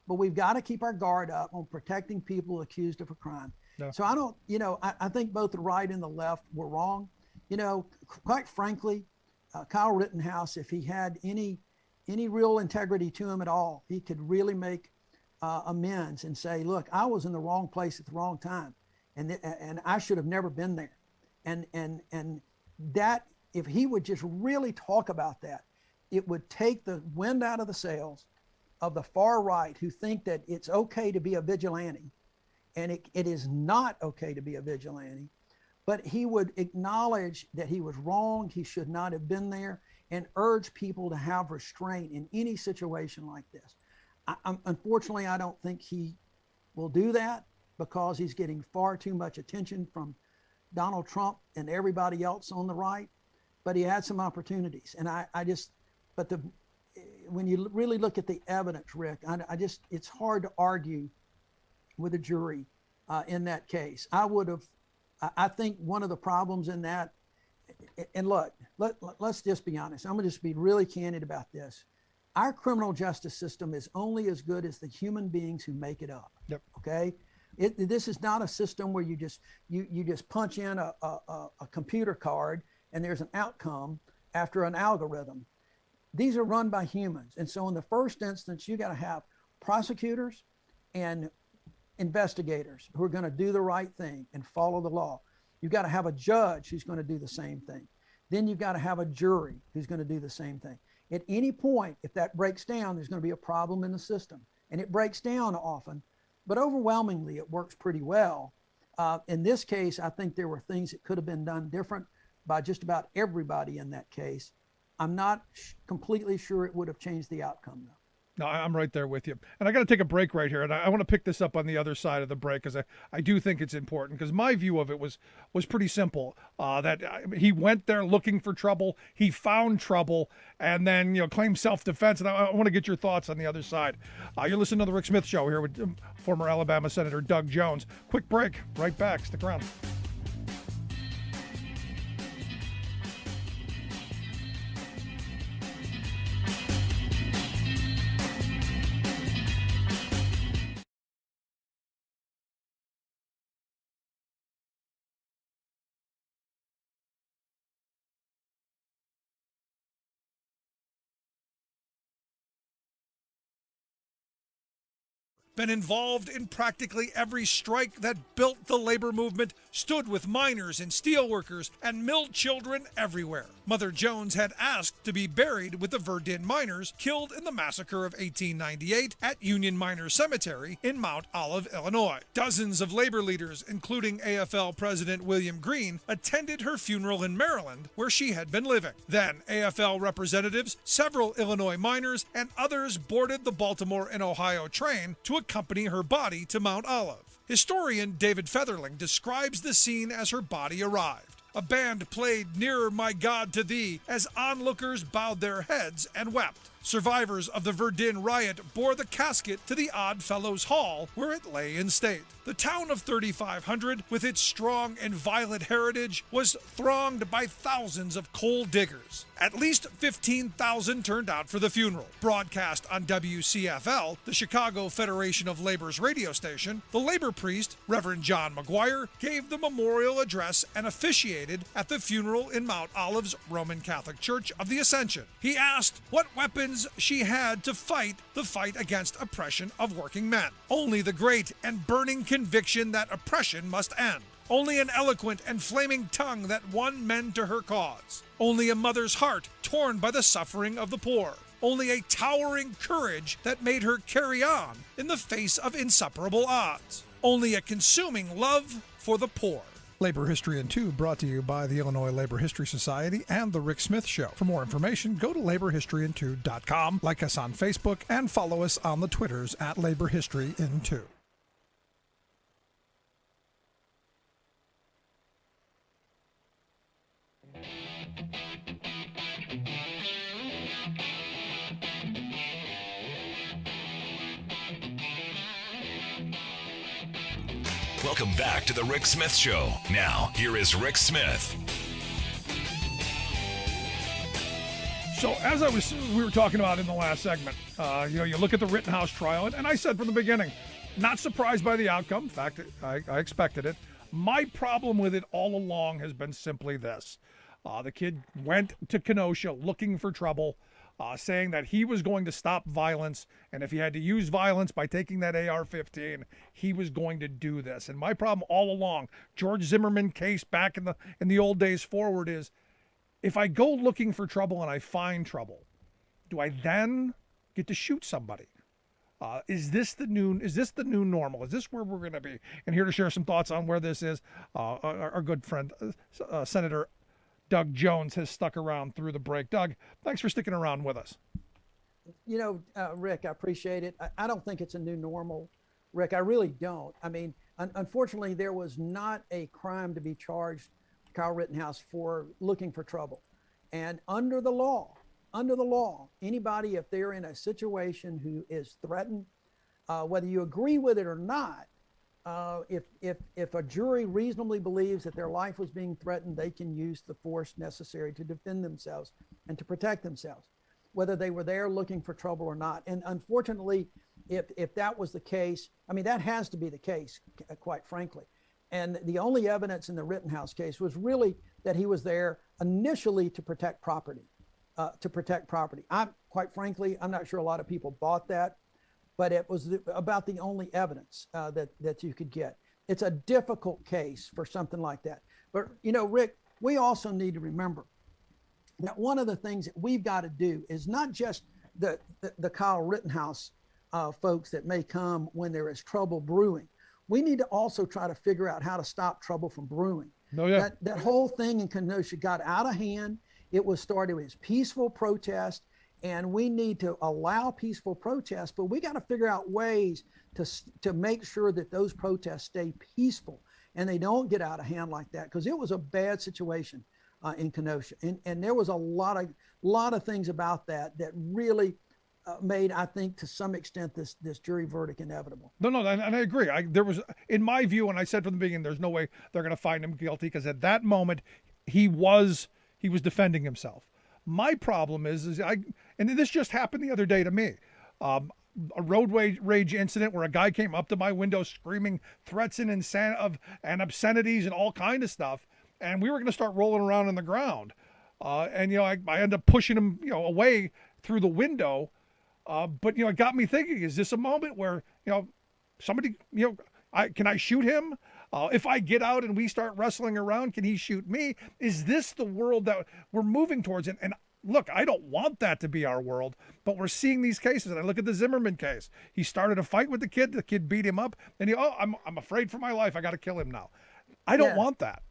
but we've got to keep our guard up on protecting people accused of a crime. No. So I think both the right and the left were wrong. Quite frankly, Kyle Rittenhouse, if he had any real integrity to him at all, he could really make amends and say, look, I was in the wrong place at the wrong time, and I should have never been there. And that, if he would just really talk about that, it would take the wind out of the sails of the far right, who think that it's okay to be a vigilante. And it is not okay to be a vigilante, but he would acknowledge that he was wrong, he should not have been there, and urge people to have restraint in any situation like this. Unfortunately, I don't think he will do that, because he's getting far too much attention from Donald Trump and everybody else on the right, but he had some opportunities. And when you really look at the evidence, Rick, it's hard to argue with a jury in that case. I think one of the problems in that, and look, let's just be honest. I'm gonna just be really candid about this. Our criminal justice system is only as good as the human beings who make it up. Yep. Okay. This is not a system where you just punch in a computer card and there's an outcome after an algorithm. These are run by humans. And so in the first instance, you got to have prosecutors and investigators who are going to do the right thing and follow the law. You've got to have a judge who's going to do the same thing. Then you've got to have a jury who's going to do the same thing. At any point, if that breaks down, there's going to be a problem in the system. And it breaks down often, but overwhelmingly it works pretty well. In this case, I think there were things that could have been done different by just about everybody in that case. I'm not completely sure it would have changed the outcome, though. No, I'm right there with you. And I got to take a break right here. And I want to pick this up on the other side of the break, because I do think it's important, because my view of it was pretty simple. That he went there looking for trouble. He found trouble and then, claimed self-defense. And I want to get your thoughts on the other side. You're listening to The Rick Smith Show here with former Alabama Senator Doug Jones. Quick break. Right back. Stick around. been involved in practically every strike that built the labor movement, stood with miners and steelworkers, and mill children everywhere. Mother Jones had asked to be buried with the Verdun miners killed in the massacre of 1898 at Union Miners Cemetery in Mount Olive, Illinois. Dozens of labor leaders, including AFL President William Green, attended her funeral in Maryland, where she had been living. Then, AFL representatives, several Illinois miners, and others boarded the Baltimore and Ohio train to accompany her body to Mount Olive. Historian David Featherling describes the scene as her body arrived. A band played Nearer My God to Thee as onlookers bowed their heads and wept. Survivors of the Verdun riot bore the casket to the Odd Fellows Hall, where it lay in state. The town of 3,500, with its strong and violent heritage, was thronged by thousands of coal diggers. At least 15,000 turned out for the funeral. Broadcast on WCFL, the Chicago Federation of Labor's radio station, the labor priest, Reverend John McGuire, gave the memorial address and officiated at the funeral in Mount Olive's Roman Catholic Church of the Ascension. He asked what weapons she had to fight the fight against oppression of working men. Only the great and burning conviction that oppression must end. Only an eloquent and flaming tongue that won men to her cause. Only a mother's heart torn by the suffering of the poor. Only a towering courage that made her carry on in the face of insuperable odds. Only a consuming love for the poor. Labor History in 2 brought to you by the Illinois Labor History Society and The Rick Smith Show. For more information, go to laborhistoryin2.com, like us on Facebook, and follow us on the Twitters at Labor History in 2. Welcome back to the Rick Smith Show. Now, here is Rick Smith. So as we were talking about in the last segment, you look at the Rittenhouse trial, and I said from the beginning, not surprised by the outcome. In fact, I expected it. My problem with it all along has been simply this. The kid went to Kenosha looking for trouble, saying that he was going to stop violence, and if he had to use violence by taking that AR-15, he was going to do this. And my problem all along, George Zimmerman case back in the old days forward, is if I go looking for trouble and I find trouble, do I then get to shoot somebody? Is this the new normal? Is this where we're going to be? And here to share some thoughts on where this is, our good friend Senator Doug Jones has stuck around through the break. Doug, thanks for sticking around with us. Rick, I appreciate it. I don't think it's a new normal, Rick. I really don't. I mean, unfortunately, there was not a crime to be charged Kyle Rittenhouse for looking for trouble. And under the law, anybody, if they're in a situation who is threatened, whether you agree with it or not, if a jury reasonably believes that their life was being threatened, they can use the force necessary to defend themselves and to protect themselves, whether they were there looking for trouble or not. And unfortunately, if that was the case, I mean, that has to be the case, quite frankly. And the only evidence in the Rittenhouse case was really that he was there initially to protect property, Quite frankly, I'm not sure a lot of people bought that, but it was about the only evidence that you could get. It's a difficult case for something like that. But, Rick, we also need to remember that one of the things that we've got to do is not just the Kyle Rittenhouse folks that may come when there is trouble brewing. We need to also try to figure out how to stop trouble from brewing. Oh, yeah. That whole thing in Kenosha got out of hand. It was started as peaceful protest, and we need to allow peaceful protests, but we got to figure out ways to make sure that those protests stay peaceful and they don't get out of hand like that, because it was a bad situation in Kenosha. And there was a lot of things about that really made, I think, to some extent, this jury verdict inevitable. No, and I agree. There was, in my view, and I said from the beginning, there's no way they're going to find him guilty, because at that moment he was defending himself. My problem is and this just happened the other day to me. A road rage incident where a guy came up to my window screaming threats and obscenities and all kind of stuff, and we were going to start rolling around on the ground. I ended up pushing him, away through the window. But it got me thinking: is this a moment where, Somebody, can I shoot him? If I get out and we start wrestling around, can he shoot me? Is this the world that we're moving towards? And look, I don't want that to be our world, but we're seeing these cases. And I look at the Zimmerman case. He started a fight with the kid beat him up, and I'm afraid for my life. I got to kill him now. I don't want that.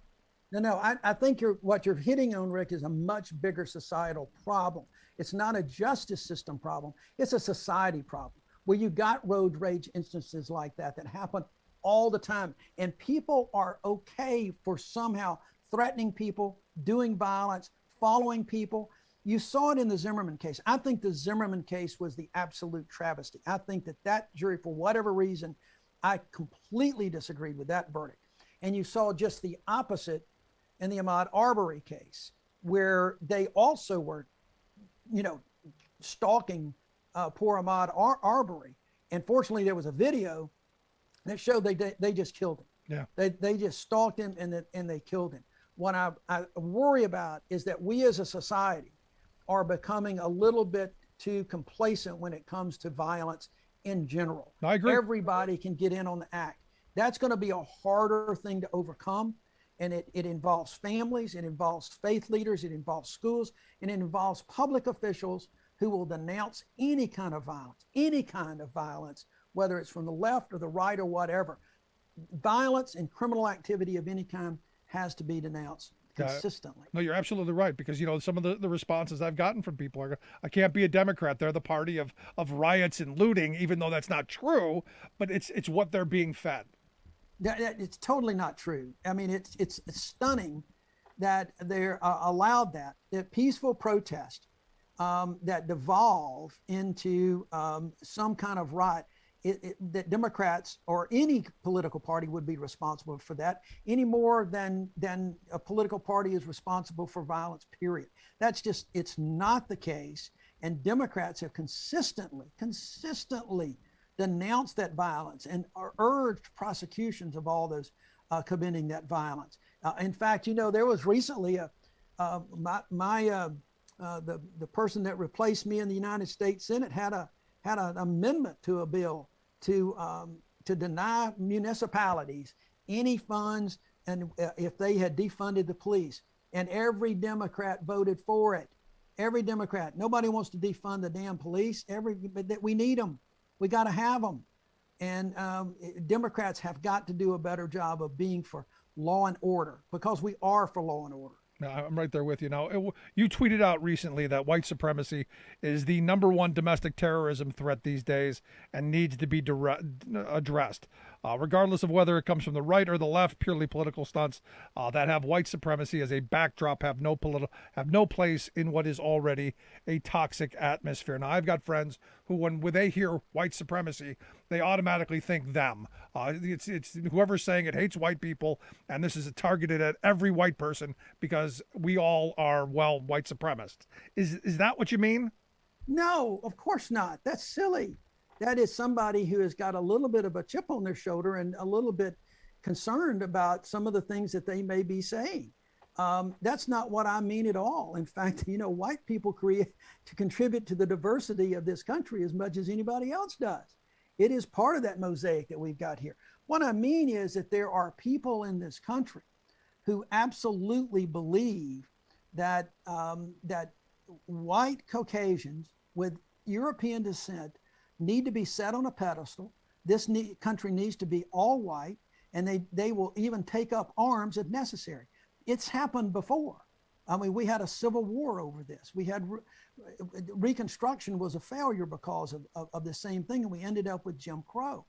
No, I think what you're hitting on, Rick, is a much bigger societal problem. It's not a justice system problem. It's a society problem where you got road rage instances like that happen all the time. And people are okay for somehow threatening people, doing violence, following people. You saw it in the Zimmerman case. I think the Zimmerman case was the absolute travesty. I think that jury, for whatever reason, I completely disagreed with that verdict. And you saw just the opposite in the Ahmaud Arbery case, where they also were, stalking poor Ahmaud Arbery. And fortunately, there was a video that showed they just killed him. Yeah. They just stalked him and they killed him. What I worry about is that we as a society are becoming a little bit too complacent when it comes to violence in general. I agree. Everybody can get in on the act. That's going to be a harder thing to overcome. And it involves families, it involves faith leaders, it involves schools, and it involves public officials who will denounce any kind of violence, whether it's from the left or the right or whatever. Violence and criminal activity of any kind has to be denounced consistently. No, you're absolutely right, because some of the responses I've gotten from people are, I can't be a Democrat. They're the party of riots and looting, even though that's not true, but it's what they're being fed. It's totally not true. I mean, it's stunning that they're allowed that peaceful protest that devolve into some kind of riot. That Democrats or any political party would be responsible for that any more than a political party is responsible for violence, period. It's not the case. And Democrats have consistently denounced that violence and urged prosecutions of all those committing that violence. In fact, there was recently the person that replaced me in the United States Senate had an amendment to a bill to deny municipalities any funds, and if they had defunded the police, and every Democrat voted for it. Every Democrat. Nobody wants to defund the damn police. But we need them. We got to have them. And Democrats have got to do a better job of being for law and order, because we are for law and order. No, I'm right there with you. Now, you tweeted out recently that white supremacy is the #1 domestic terrorism threat these days and needs to be addressed, regardless of whether it comes from the right or the left. Purely political stunts that have white supremacy as a backdrop have no place in what is already a toxic atmosphere. Now, I've got friends who, when they hear white supremacy, they automatically think them. It's whoever's saying it hates white people, and this is targeted at every white person because we all are, white supremacists. Is that what you mean? No, of course not. That's silly. That is somebody who has got a little bit of a chip on their shoulder and a little bit concerned about some of the things that they may be saying. That's not what I mean at all. In fact, white people contribute to the diversity of this country as much as anybody else does. It is part of that mosaic that we've got here. What I mean is that there are people in this country who absolutely believe that that white Caucasians with European descent need to be set on a pedestal. This country needs to be all white, and they will even take up arms if necessary. It's happened before. I mean, we had a civil war over this. We had Reconstruction was a failure because of the same thing, and we ended up with Jim Crow.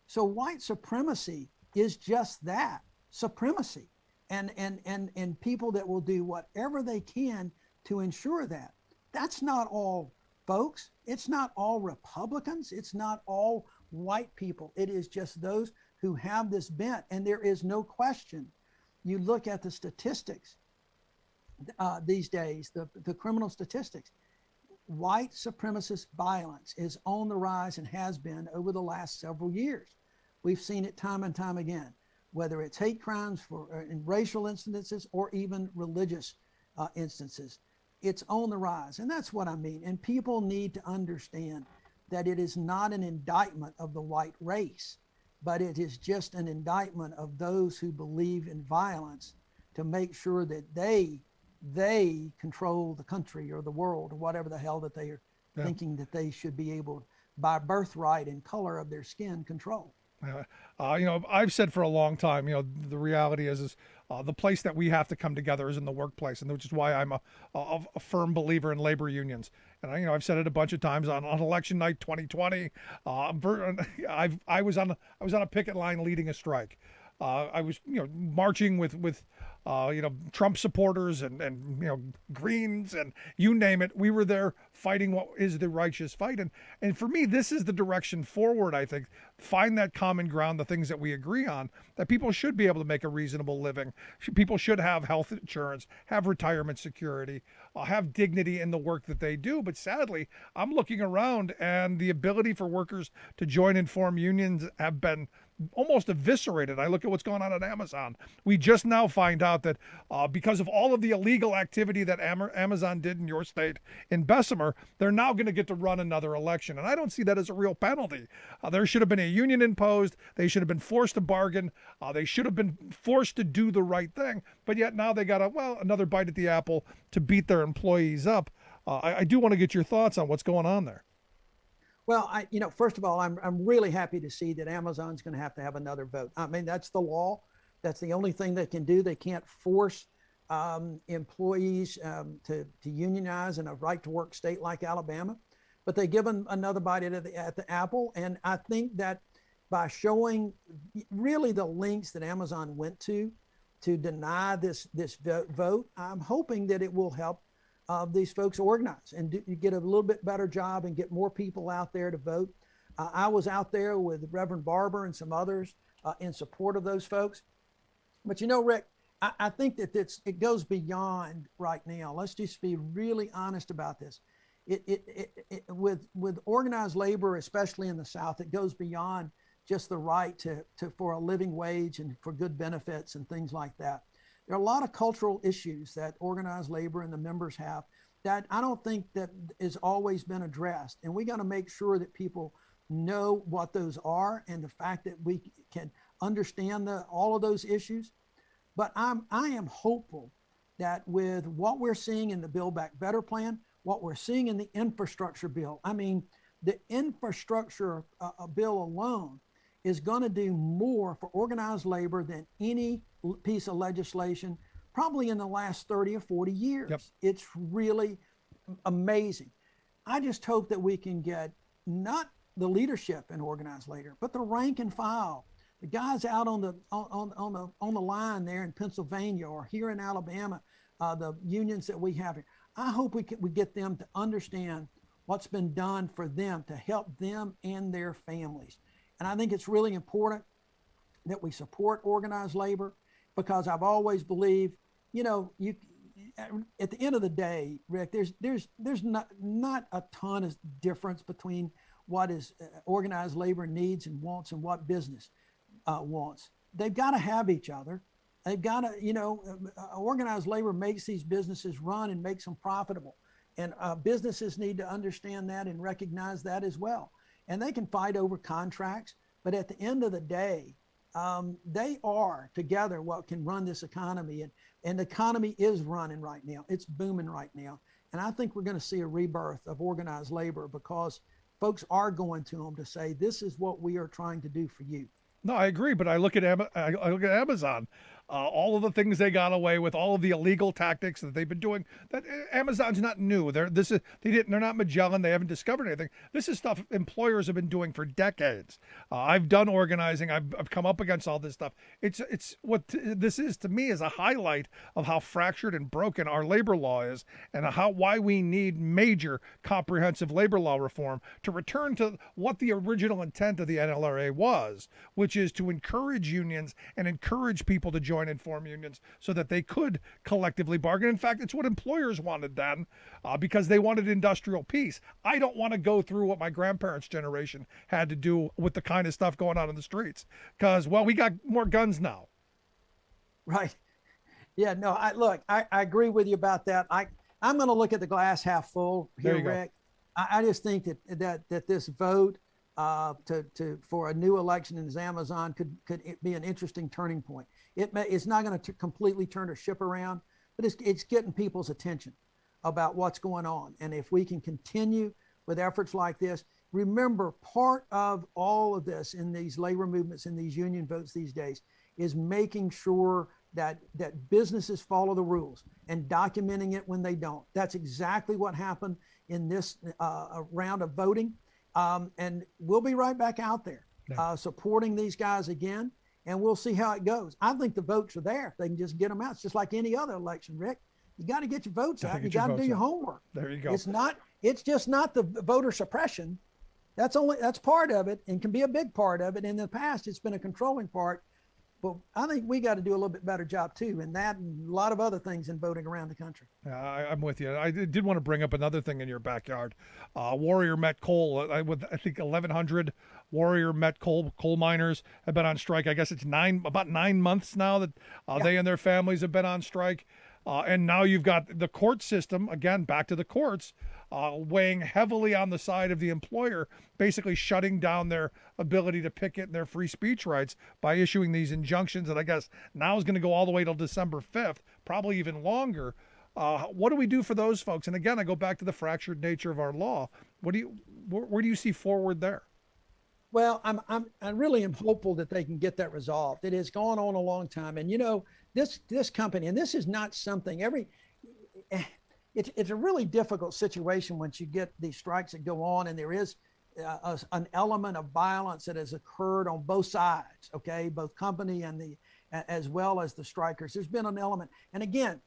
So white supremacy is just that, supremacy, and people that will do whatever they can to ensure that. That's not all folks. It's not all Republicans. It's not all white people. It is just those who have this bent, and there is no question. You look at the statistics these days, the criminal statistics, white supremacist violence is on the rise and has been over the last several years. We've seen it time and time again, whether it's hate crimes in racial instances or even religious instances. It's on the rise, and that's what I mean. And people need to understand that it is not an indictment of the white race. but it is just an indictment of those who believe in violence to make sure that they control the country or the world or whatever the hell that they are thinking that they should be able, by birthright and color of their skin, control. I've said for a long time, the reality is the place that we have to come together is in the workplace, and which is why I'm a firm believer in labor unions. And I've said it a bunch of times on election night 2020. I was on a picket line leading a strike. I was marching with Trump supporters and Greens and you name it. We were there fighting what is the righteous fight. And for me, this is the direction forward, I think. Find that common ground, the things that we agree on, that people should be able to make a reasonable living. People should have health insurance, have retirement security, have dignity in the work that they do. But sadly, I'm looking around and the ability for workers to join and form unions have been almost eviscerated. I look at what's going on at Amazon. We just now find out that because of all of the illegal activity that Amazon did in your state in Bessemer, they're now going to get to run another election. And I don't see that as a real penalty. There should have been a union imposed. They should have been forced to bargain. They should have been forced to do the right thing. But yet now they got another bite at the apple to beat their employees up. I do want to get your thoughts on what's going on there. Well, first of all, I'm really happy to see that Amazon's going to have another vote. I mean, that's the law. That's the only thing they can do. They can't force employees to unionize in a right-to-work state like Alabama, but they give them another bite at the apple. And I think that by showing really the lengths that Amazon went to deny this vote, I'm hoping that it will help these folks organize and get a little bit better job and get more people out there to vote. I was out there with Reverend Barber and some others in support of those folks. But Rick, I think that it goes beyond right now. Let's just be really honest about this. With organized labor, especially in the South, it goes beyond just the right for a living wage and for good benefits and things like that. There are a lot of cultural issues that organized labor and the members have that I don't think that has always been addressed. And we got to make sure that people know what those are and the fact that we can understand all of those issues. But I am hopeful that with what we're seeing in the Build Back Better plan, what we're seeing in the infrastructure bill, I mean, the infrastructure bill alone is going to do more for organized labor than any piece of legislation probably in the last 30 or 40 years. Yep. It's really amazing. I just hope that we can get not the leadership in organized labor, but the rank and file, the guys out on the line there in Pennsylvania or here in Alabama, the unions that we have here. I hope we get them to understand what's been done for them to help them and their families. And I think it's really important that we support organized labor, because I've always believed, at the end of the day, Rick, there's not a ton of difference between what is organized labor needs and wants and what business wants. They've got to have each other. They've got to, organized labor makes these businesses run and makes them profitable. And businesses need to understand that and recognize that as well. And they can fight over contracts, but at the end of the day, they are together what can run this economy. And the economy is running right now. It's booming right now. And I think we're going to see a rebirth of organized labor because folks are going to them to say, this is what we are trying to do for you. No, I agree. But I look at Amazon. All of the things they got away with, all of the illegal tactics that they've been doing. That Amazon's not new. They're not Magellan. They haven't discovered anything. This is stuff employers have been doing for decades. I've done organizing. I've come up against all this stuff. It's what this is to me is a highlight of how fractured and broken our labor law is, and why we need major comprehensive labor law reform to return to what the original intent of the NLRA was, which is to encourage unions and encourage people to join and form unions so that they could collectively bargain. In fact, it's what employers wanted then because they wanted industrial peace. I don't want to go through what my grandparents' generation had to do with the kind of stuff going on in the streets because, we got more guns now. Right. Yeah, no, I agree with you about that. I'm going to look at the glass half full here, Rick. I just think that this vote for a new election in Amazon could be an interesting turning point. It's not going to completely turn the ship around, but it's getting people's attention about what's going on. And if we can continue with efforts like this, remember, part of all of this in these labor movements, in these union votes these days, is making sure that businesses follow the rules and documenting it when they don't. That's exactly what happened in this round of voting. And we'll be right back out there supporting these guys again, and we'll see how it goes. I think the votes are there if they can just get them out. It's just like any other election, Rick. You got to get your votes out. You got to do your homework. There you go. It's just not the voter suppression. That's part of it and can be a big part of it. In the past, it's been a controlling part. But I think we got to do a little bit better job too, and that and a lot of other things in voting around the country. I'm with you. I did want to bring up another thing in your backyard. Warrior Met Coal, with I think 1,100 Warrior Met coal miners have been on strike. I guess it's about 9 months now that they and their families have been on strike. And now you've got the court system, again, back to the courts, weighing heavily on the side of the employer, basically shutting down their ability to picket and their free speech rights by issuing these injunctions that I guess now is going to go all the way till December 5th, probably even longer. What do we do for those folks? And again, I go back to the fractured nature of our law. Where do you see forward there? Well, I really am hopeful that they can get that resolved. It has gone on a long time. And, this company, and this is not something it's a really difficult situation once you get these strikes that go on, and there is an element of violence that has occurred on both sides, okay, both company and as well as the strikers. There's been an element. And again,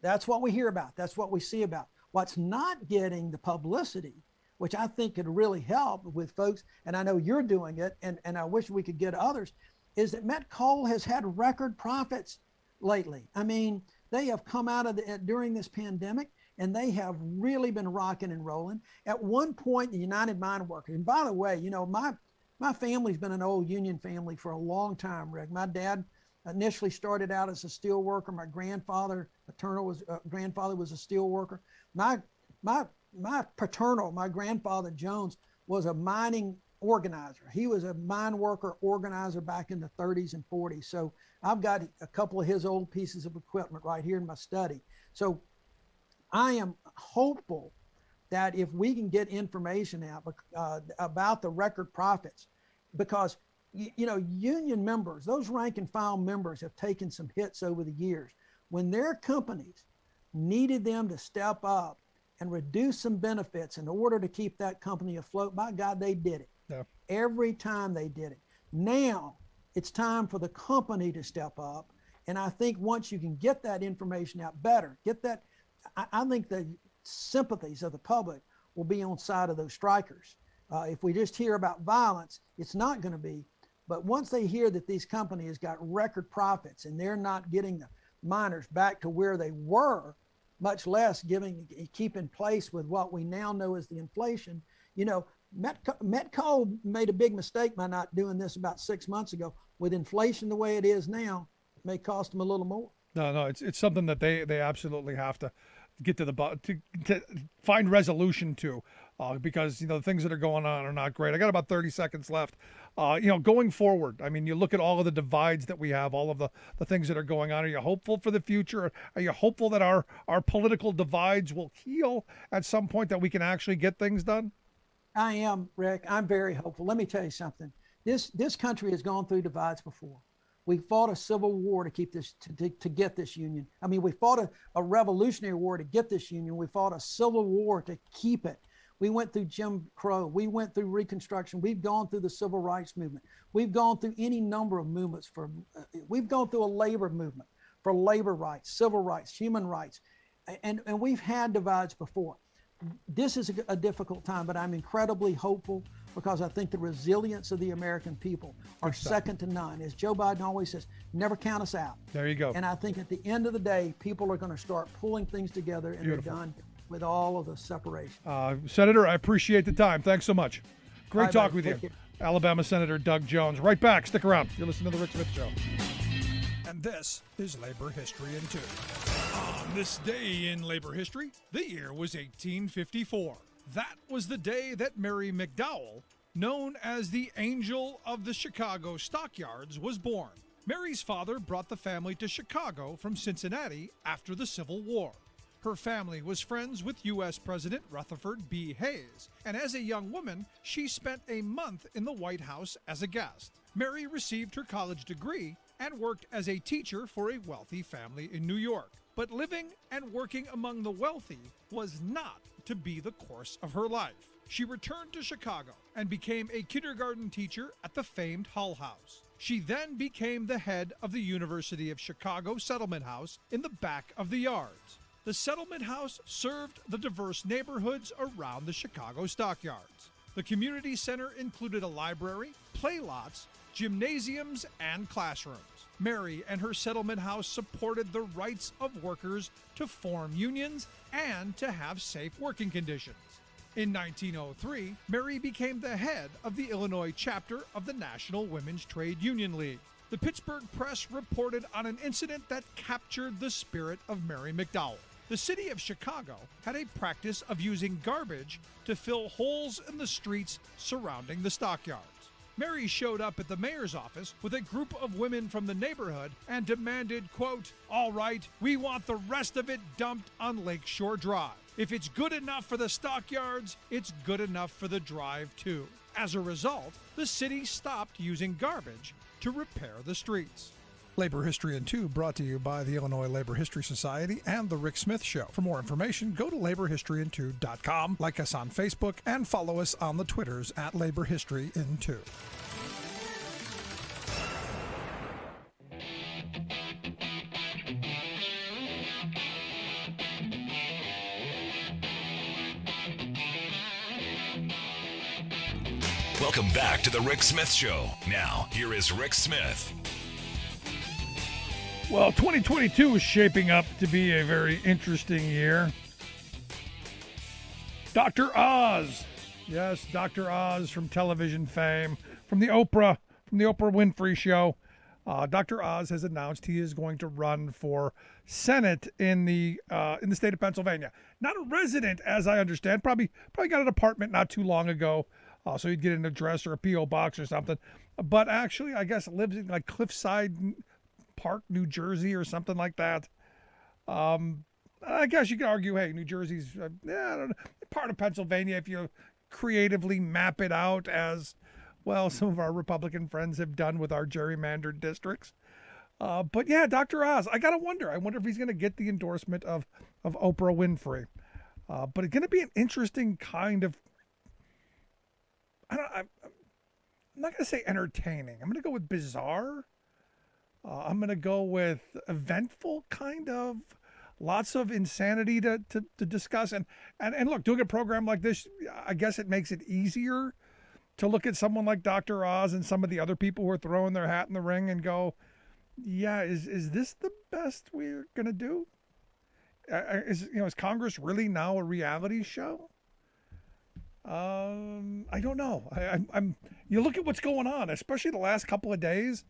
that's what we hear about. That's what we see about. What's not getting the publicity, which I think could really help with folks, and I know you're doing it, and I wish we could get others, is that Met Coal has had record profits lately. I mean, they have come out of during this pandemic, and they have really been rocking and rolling. At one point, the United Mine Workers, and by the way, my family's been an old union family for a long time, Rick. My dad initially started out as a steel worker. My grandfather, grandfather was a steel worker. My paternal, my grandfather Jones, was a mining organizer. He was a mine worker organizer back in the 30s and 40s. So I've got a couple of his old pieces of equipment right here in my study. So I am hopeful that if we can get information out about the record profits, because union members, those rank and file members, have taken some hits over the years. When their companies needed them to step up and reduce some benefits in order to keep that company afloat, by God, they did it. Yeah. Every time they did it. Now it's time for the company to step up. And I think once you can get that information out better, I think the sympathies of the public will be on side of those strikers. If we just hear about violence, it's not going to be. But once they hear that these companies got record profits and they're not getting the miners back to where they were, much less keeping pace with what we now know as the inflation. Met Coal made a big mistake by not doing this about 6 months ago. With inflation the way it is now, it may cost them a little more. No, it's something that they absolutely have to get to to find resolution to, because the things that are going on are not great. I got about 30 seconds left. Going forward, I mean, you look at all of the divides that we have, all of the things that are going on. Are you hopeful for the future? Are you hopeful that our political divides will heal at some point, that we can actually get things done? I am, Rick. I'm very hopeful. Let me tell you something. This country has gone through divides before. We fought a civil war to keep this, to get this union. I mean, we fought a revolutionary war to get this union. We fought a civil war to keep it. We went through Jim Crow. We went through Reconstruction. We've gone through the civil rights movement. We've gone through any number of movements we've gone through a labor movement for labor rights, civil rights, human rights. And we've had divides before. This is a difficult time, but I'm incredibly hopeful, because I think the resilience of the American people are second to none. As Joe Biden always says, never count us out. There you go. And I think at the end of the day, people are going to start pulling things together, and Beautiful. They're done with all of the separation. Senator, I appreciate the time. Thanks so much. Great talk with you. Alabama Senator Doug Jones. Right back. Stick around. You're listening to The Rick Smith Show. And this is Labor History in 2. On this day in labor history, the year was 1854. That was the day that Mary McDowell known as the Angel of the Chicago Stockyards, was born. Mary's father brought the family to Chicago from Cincinnati after the Civil War. Her family was friends with U.S. President Rutherford B. Hayes, and as a young woman, she spent a month in the White House as a guest. Mary received her college degree and worked as a teacher for a wealthy family in New York. But living and working among the wealthy was not to be the course of her life. She returned to Chicago and became a kindergarten teacher at the famed Hull House. She then became the head of the University of Chicago Settlement House in the back of the yards. The Settlement House served the diverse neighborhoods around the Chicago Stockyards. The community center included a library, play lots, gymnasiums, and classrooms. Mary and her settlement house supported the rights of workers to form unions and to have safe working conditions. In 1903, Mary became the head of the Illinois chapter of the National Women's Trade Union League. The Pittsburgh Press reported on an incident that captured the spirit of Mary McDowell. The city of Chicago had a practice of using garbage to fill holes in the streets surrounding the stockyards. Mary showed up at the mayor's office with a group of women from the neighborhood and demanded, quote, "All right, we want the rest of it dumped on Lakeshore Drive. If it's good enough for the stockyards, it's good enough for the drive too." As a result, the city stopped using garbage to repair the streets. Labor History in 2 brought to you by the Illinois Labor History Society and The Rick Smith Show. For more information, go to laborhistoryin2.com, like us on Facebook, and follow us on the Twitters at Labor History in 2. Welcome back to the Rick Smith Show. Now, here is Rick Smith. Well, 2022 is shaping up to be a very interesting year. Dr. Oz. Yes, Dr. Oz from television fame, from the Oprah Winfrey Show. Dr. Oz has announced he is going to run for Senate in the state of Pennsylvania. Not a resident, as I understand. Probably got an apartment not too long ago, so he'd get an address or a P.O. box or something. But actually, I guess lives in like Cliffside Park, New Jersey, or something like that. I guess you could argue, hey, New Jersey's I don't know, part of Pennsylvania if you creatively map it out as well. Some of our Republican friends have done with our gerrymandered districts. But yeah, Dr. Oz, I gotta wonder. I wonder if he's gonna get the endorsement of Oprah Winfrey. But it's gonna be an interesting kind of. I'm not gonna say entertaining. I'm gonna go with bizarre. I'm going to go with eventful, kind of. Lots of insanity to discuss. And look, doing a program like this, I guess it makes it easier to look at someone like Dr. Oz and some of the other people who are throwing their hat in the ring and go, yeah, is this the best we're going to do? Is Congress really now a reality show? I don't know. You look at what's going on, especially the last couple of days.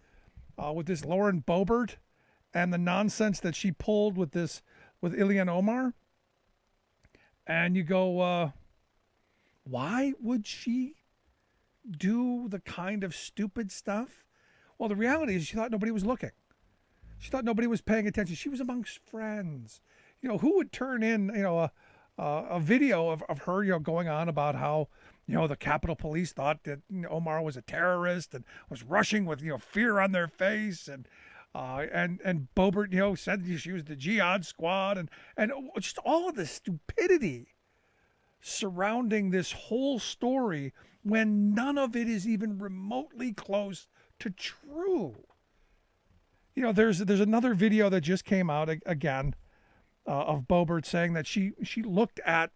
With this Lauren Boebert and the nonsense that she pulled with Ilhan Omar. And you go, why would she do the kind of stupid stuff? Well, the reality is she thought nobody was looking. She thought nobody was paying attention. She was amongst friends. Who would turn in, a video of her, going on about how, the Capitol Police thought that Omar was a terrorist and was rushing with, fear on their face. And Boebert, said she was the jihad squad and just all of the stupidity surrounding this whole story when none of it is even remotely close to true. There's another video that just came out again of Boebert saying that she looked at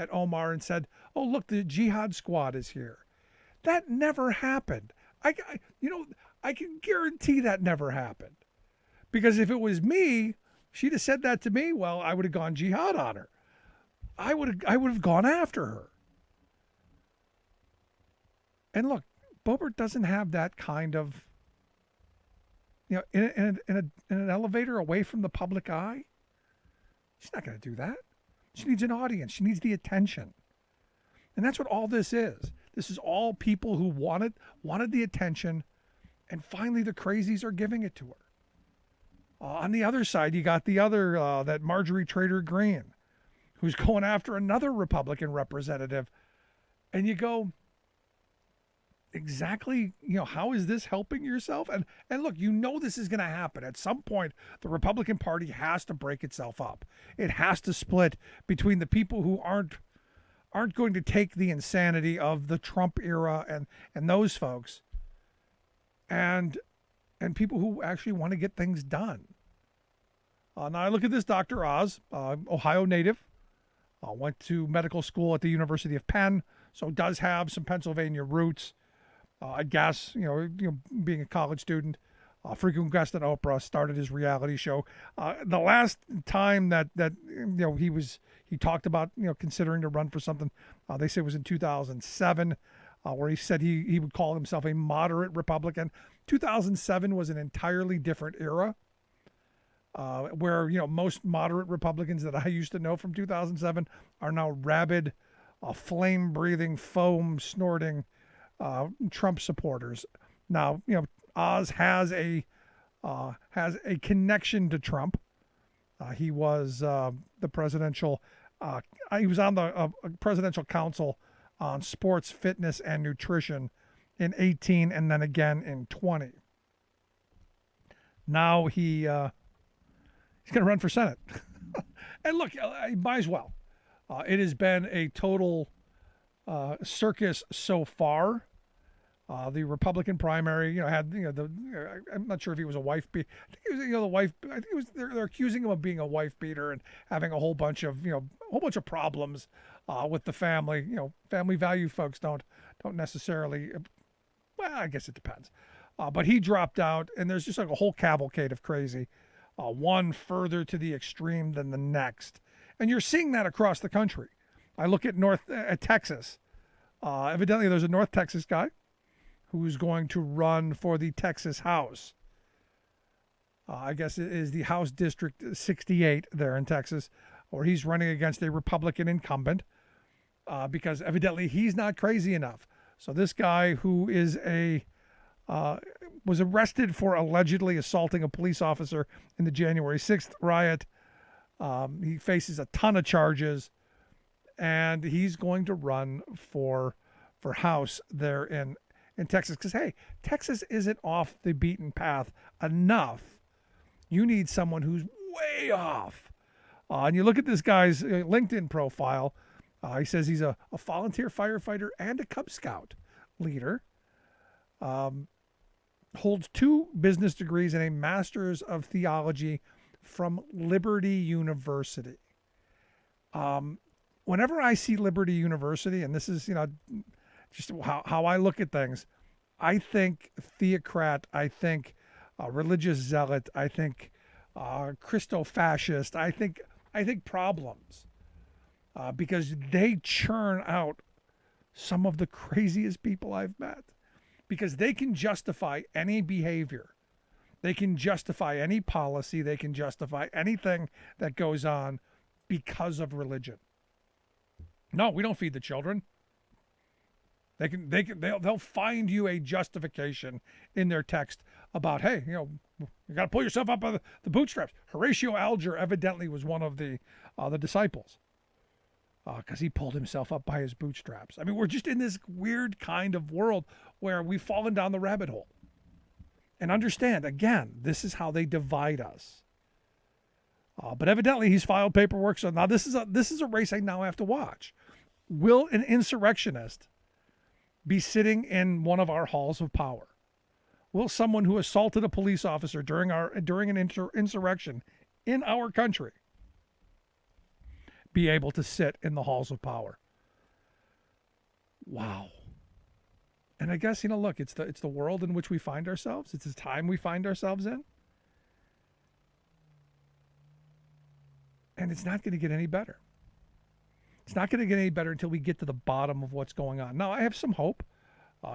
Omar and said, "Oh, look, the jihad squad is here." That never happened. I can guarantee that never happened. Because if it was me, she'd have said that to me, well, I would have gone jihad on her. I would have gone after her. And look, Boebert doesn't have that kind of, in an elevator away from the public eye. She's not going to do that. She needs an audience. She needs the attention. And that's what all this is. This is all people who wanted the attention, and finally the crazies are giving it to her. On the other side, you got the other, that Marjorie Taylor Greene, who's going after another Republican representative. And you go, exactly, how is this helping yourself? And look, this is going to happen. At some point, the Republican Party has to break itself up. It has to split between the people who aren't going to take the insanity of the Trump era and those folks, and people who actually want to get things done. Now I look at this Dr. Oz, Ohio native, went to medical school at the University of Penn, so does have some Pennsylvania roots. I guess, being a college student, frequent guest on Oprah, started his reality show. The last time that he talked about, considering to run for something, they say it was in 2007, where he said he would call himself a moderate Republican. 2007 was an entirely different era, where, most moderate Republicans that I used to know from 2007 are now rabid, flame-breathing, foam-snorting Trump supporters. Now, Oz has a connection to Trump. He was the presidential. He was on the presidential council on sports, fitness, and nutrition in 18, and then again in 20. Now he's going to run for Senate. And look, he might as well. It has been a total circus so far. The Republican primary, had I'm not sure if he was a wife beater. I think he was the wife. I think it was they're accusing him of being a wife beater and having a whole bunch of problems with the family. Family value folks don't necessarily. Well, I guess it depends. But he dropped out, and there's just like a whole cavalcade of crazy, one further to the extreme than the next, and you're seeing that across the country. I look at Texas. Evidently, there's a North Texas guy who's going to run for the Texas House. I guess it is the House District 68 there in Texas, where he's running against a Republican incumbent because evidently he's not crazy enough. So this guy who is was arrested for allegedly assaulting a police officer in the January 6th riot. He faces a ton of charges, and he's going to run for House there in Texas, because hey, Texas isn't off the beaten path enough. You need someone who's way off. And you look at this guy's LinkedIn profile. He says he's a volunteer firefighter and a Cub Scout leader. Holds 2 business degrees and a master's of theology from Liberty University. Whenever I see Liberty University, and this is just how I look at things, I think theocrat, I think religious zealot, I think Christo-fascist, I think problems, because they churn out some of the craziest people I've met, because they can justify any behavior, they can justify any policy, they can justify anything that goes on because of religion. No, we don't feed the children. They'll find you a justification in their text about, hey, you got to pull yourself up by the bootstraps. Horatio Alger evidently was one of the disciples, because he pulled himself up by his bootstraps. I mean, we're just in this weird kind of world where we've fallen down the rabbit hole. And understand, again, this is how they divide us. But evidently he's filed paperwork. So now this is a race I now have to watch. Will an insurrectionist be sitting in one of our halls of power? Will someone who assaulted a police officer during an insurrection in our country be able to sit in the halls of power? Wow. And I guess, look, it's the world in which we find ourselves. It's the time we find ourselves in. And it's not going to get any better. It's not going to get any better until we get to the bottom of what's going on. Now, I have some hope.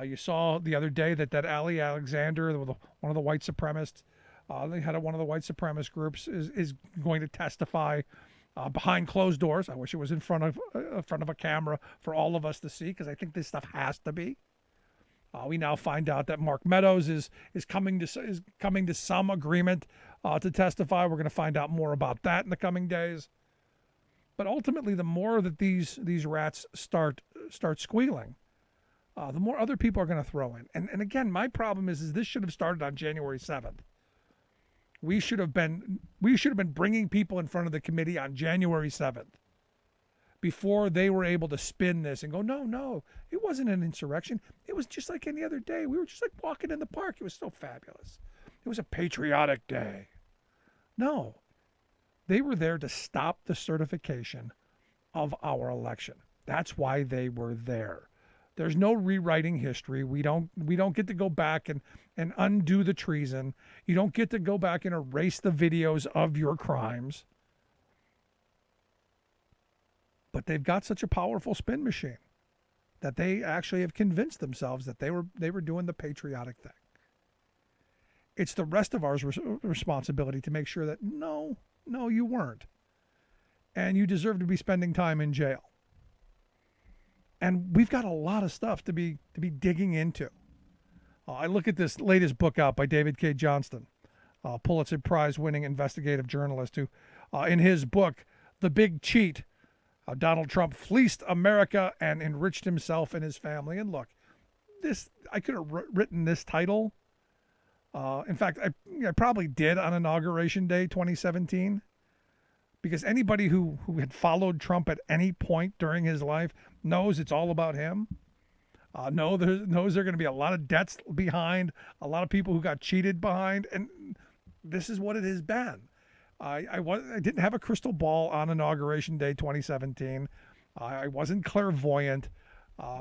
You saw the other day that Ali Alexander, one of the white supremacists, they had one of the white supremacist groups, is going to testify behind closed doors. I wish it was in front of a camera for all of us to see, because I think this stuff has to be. We now find out that Mark Meadows is coming to some agreement to testify. We're going to find out more about that in the coming days. But ultimately, the more that these rats start squealing, the more other people are going to throw in. And again, my problem is this should have started on January 7th. We should have been bringing people in front of the committee on January 7th, before they were able to spin this and go, no, it wasn't an insurrection. It was just like any other day. We were just like walking in the park. It was so fabulous. It was a patriotic day. No, they were there to stop the certification of our election. That's why they were there. There's no rewriting history. We don't get to go back and undo the treason. You don't get to go back and erase the videos of your crimes. But they've got such a powerful spin machine that they actually have convinced themselves that they were doing the patriotic thing. It's the rest of our responsibility to make sure that no, you weren't. And you deserve to be spending time in jail. And we've got a lot of stuff to be digging into. I look at this latest book out by David K. Johnston, Pulitzer Prize-winning investigative journalist, who, in his book, The Big Cheat, how Donald Trump fleeced America and enriched himself and his family. And look, I could have written this title. In fact, I probably did on Inauguration Day 2017. Because anybody who had followed Trump at any point during his life knows it's all about him. Knows there are going to be a lot of debts behind, a lot of people who got cheated behind, and this is what it has been. I didn't have a crystal ball on Inauguration Day 2017. I wasn't clairvoyant.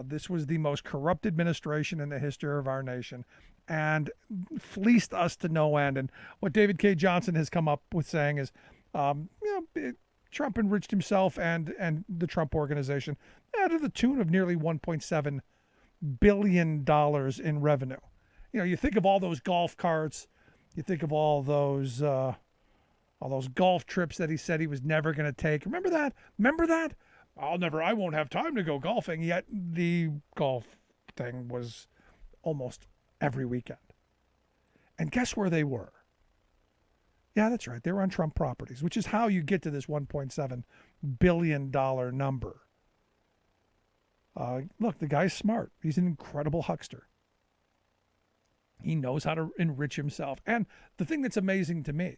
This was the most corrupt administration in the history of our nation, and fleeced us to no end. And what David K. Johnson has come up with saying is, Trump enriched himself and the Trump organization to the tune of nearly $1.7 billion in revenue. You think of all those golf carts, you think of all those golf trips that he said he was never going to take. Remember that? I won't have time to go golfing. Yet the golf thing was almost every weekend. And guess where they were? Yeah, that's right. They were on Trump properties, which is how you get to this $1.7 billion number. Look, the guy's smart. He's an incredible huckster. He knows how to enrich himself. And the thing that's amazing to me,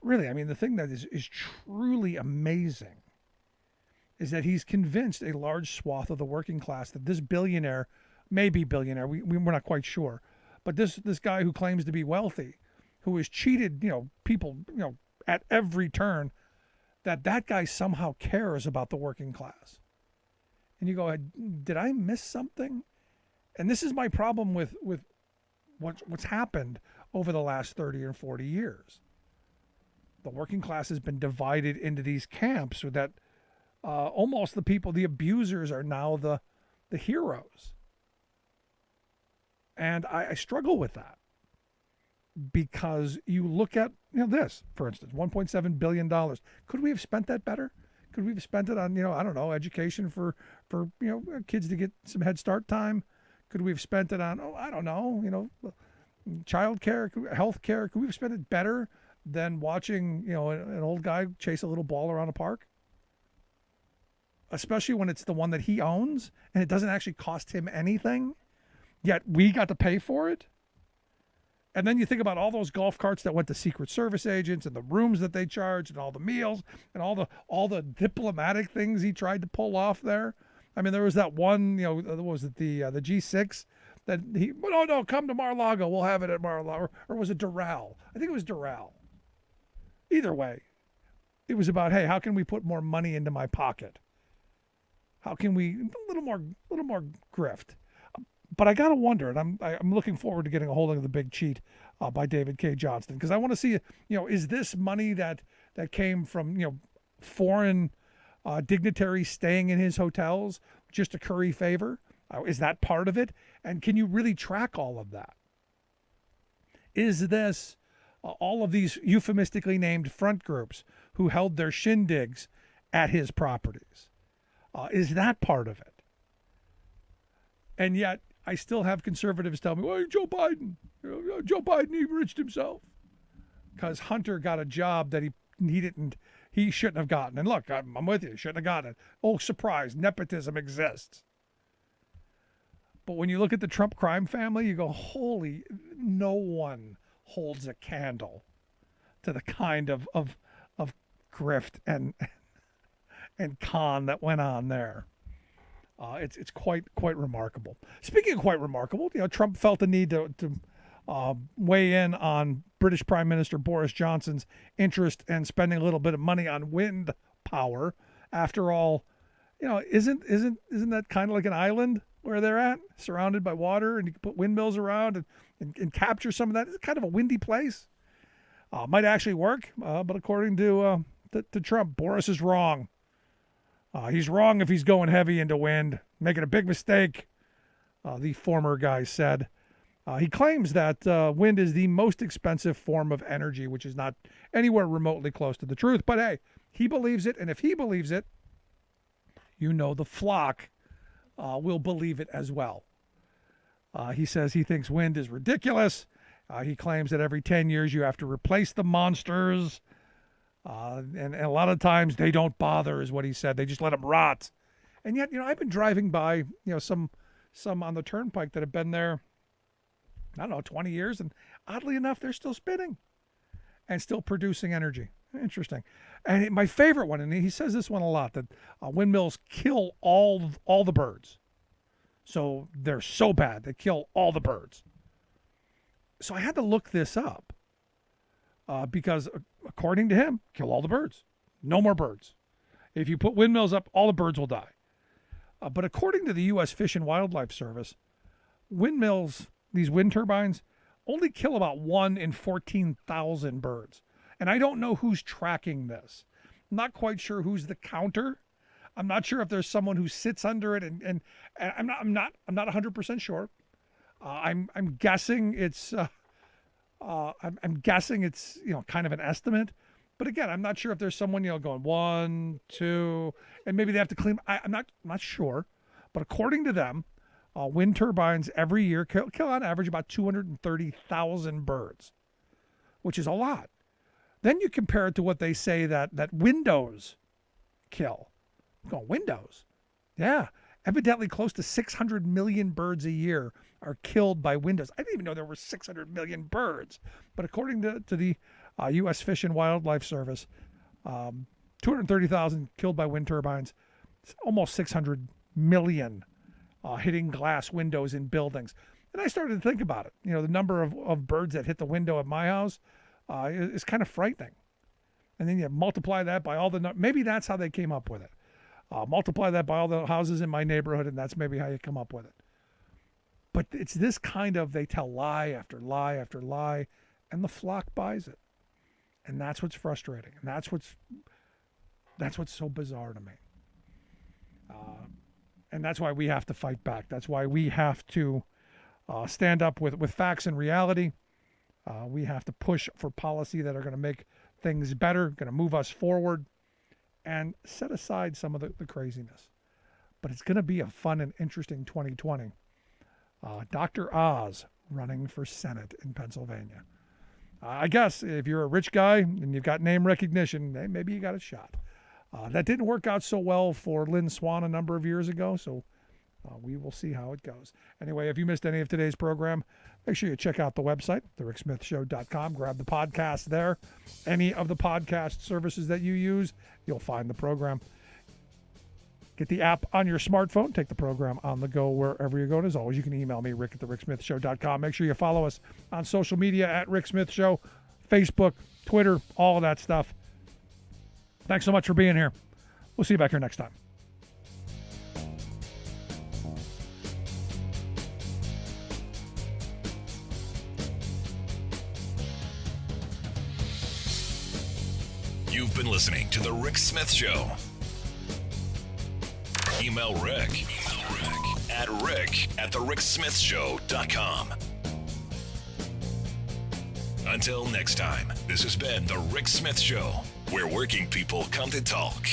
really, I mean, the thing that is truly amazing is that he's convinced a large swath of the working class that this billionaire, maybe billionaire, we're not quite sure, but this guy who claims to be wealthy, who has cheated, people, at every turn, that guy somehow cares about the working class. And you go, did I miss something? And this is my problem with what's happened over the last 30 or 40 years. The working class has been divided into these camps so that almost the abusers are now the heroes. And I struggle with that. Because you look at this, for instance, $1.7 billion. Could we have spent that better? Could we have spent it on, I don't know, education for kids to get some Head Start time? Could we have spent it on, I don't know, child care, health care? Could we have spent it better than watching, an old guy chase a little ball around a park? Especially when it's the one that he owns and it doesn't actually cost him anything, yet we got to pay for it. And then you think about all those golf carts that went to Secret Service agents and the rooms that they charged and all the meals and all the diplomatic things he tried to pull off there. I mean, there was that one, was it the G6 that no, come to Mar-a-Lago. We'll have it at Mar-a-Lago. Or was it Doral? I think it was Doral. Either way, it was about, hey, how can we put more money into my pocket? How can we, a little more grift? But I got to wonder, and I'm looking forward to getting a hold of The Big Cheat by David K. Johnston, because I want to see, is this money that came from, foreign dignitaries staying in his hotels just to curry favor? Is that part of it? And can you really track all of that? Is this all of these euphemistically named front groups who held their shindigs at his properties. Is that part of it? And yet, I still have conservatives tell me, well, Joe Biden, he enriched himself. Because Hunter got a job that he shouldn't have gotten. And look, I'm with you, he shouldn't have gotten it. Oh, surprise, nepotism exists. But when you look at the Trump crime family, you go, holy, no one holds a candle to the kind of grift and con that went on there. It's quite remarkable. Speaking of quite remarkable, Trump felt the need to weigh in on British Prime Minister Boris Johnson's interest in spending a little bit of money on wind power. After all, isn't that kind of like an island where they're at, surrounded by water, and you can put windmills around and capture some of that? It's kind of a windy place. Might actually work, but according to Trump, Boris is wrong. He's wrong if he's going heavy into wind, making a big mistake, the former guy said. He claims that wind is the most expensive form of energy, which is not anywhere remotely close to the truth. But hey, he believes it, and if he believes it, the flock will believe it as well. He says he thinks wind is ridiculous. He claims that every 10 years you have to replace the monsters. And a lot of times they don't bother, is what he said. They just let them rot. And yet, I've been driving by, some on the turnpike that have been there, 20 years. And oddly enough, they're still spinning and still producing energy. Interesting. And my favorite one, and he says this one a lot, that windmills kill all the birds. So they're so bad, they kill all the birds. So I had to look this up because according to him, kill all the birds. No more birds. If you put windmills up, all the birds will die. But according to the U.S. Fish and Wildlife Service, windmills, these wind turbines, only kill about 1 in 14,000 birds. And I don't know who's tracking this. I'm not quite sure who's the counter. I'm not sure if there's someone who sits under it, and I'm not 100% sure. I'm guessing it's I'm guessing it's kind of an estimate, but again, I'm not sure if there's someone going 1, 2, and maybe they have to clean. I'm not sure, but according to them, wind turbines every year kill on average about 230,000 birds, which is a lot. Then you compare it to what they say that windows kill. Windows, yeah. Evidently, close to 600 million birds a year are killed by windows. I didn't even know there were 600 million birds. But according to the U.S. Fish and Wildlife Service, 230,000 killed by wind turbines, almost 600 million hitting glass windows in buildings. And I started to think about it. The number of birds that hit the window at my house is kind of frightening. And then you multiply that by all maybe that's how they came up with it. Multiply that by all the houses in my neighborhood, and that's maybe how you come up with it. But it's this kind of, they tell lie after lie after lie, and the flock buys it. And that's what's frustrating. And that's what's so bizarre to me. And that's why we have to fight back. That's why we have to stand up with facts and reality. We have to push for policy that are going to make things better, going to move us forward, and set aside some of the craziness. But it's going to be a fun and interesting 2020. Dr. Oz running for Senate in Pennsylvania. I guess if you're a rich guy and you've got name recognition, maybe you got a shot. That didn't work out so well for Lynn Swan a number of years ago, so we will see how it goes. Anyway, if you missed any of today's program, make sure you check out the website, thericksmithshow.com. Grab the podcast there. Any of the podcast services that you use, you'll find the program. Get the app on your smartphone. Take the program on the go wherever you go. And as always, you can email me, rick@thericksmithshow.com. Make sure you follow us on social media at Rick Smith Show, Facebook, Twitter, all of that stuff. Thanks so much for being here. We'll see you back here next time. You've been listening to The Rick Smith Show. Email Rick at rick@thericksmithshow.com. Until next time, this has been The Rick Smith Show. where working people come to talk.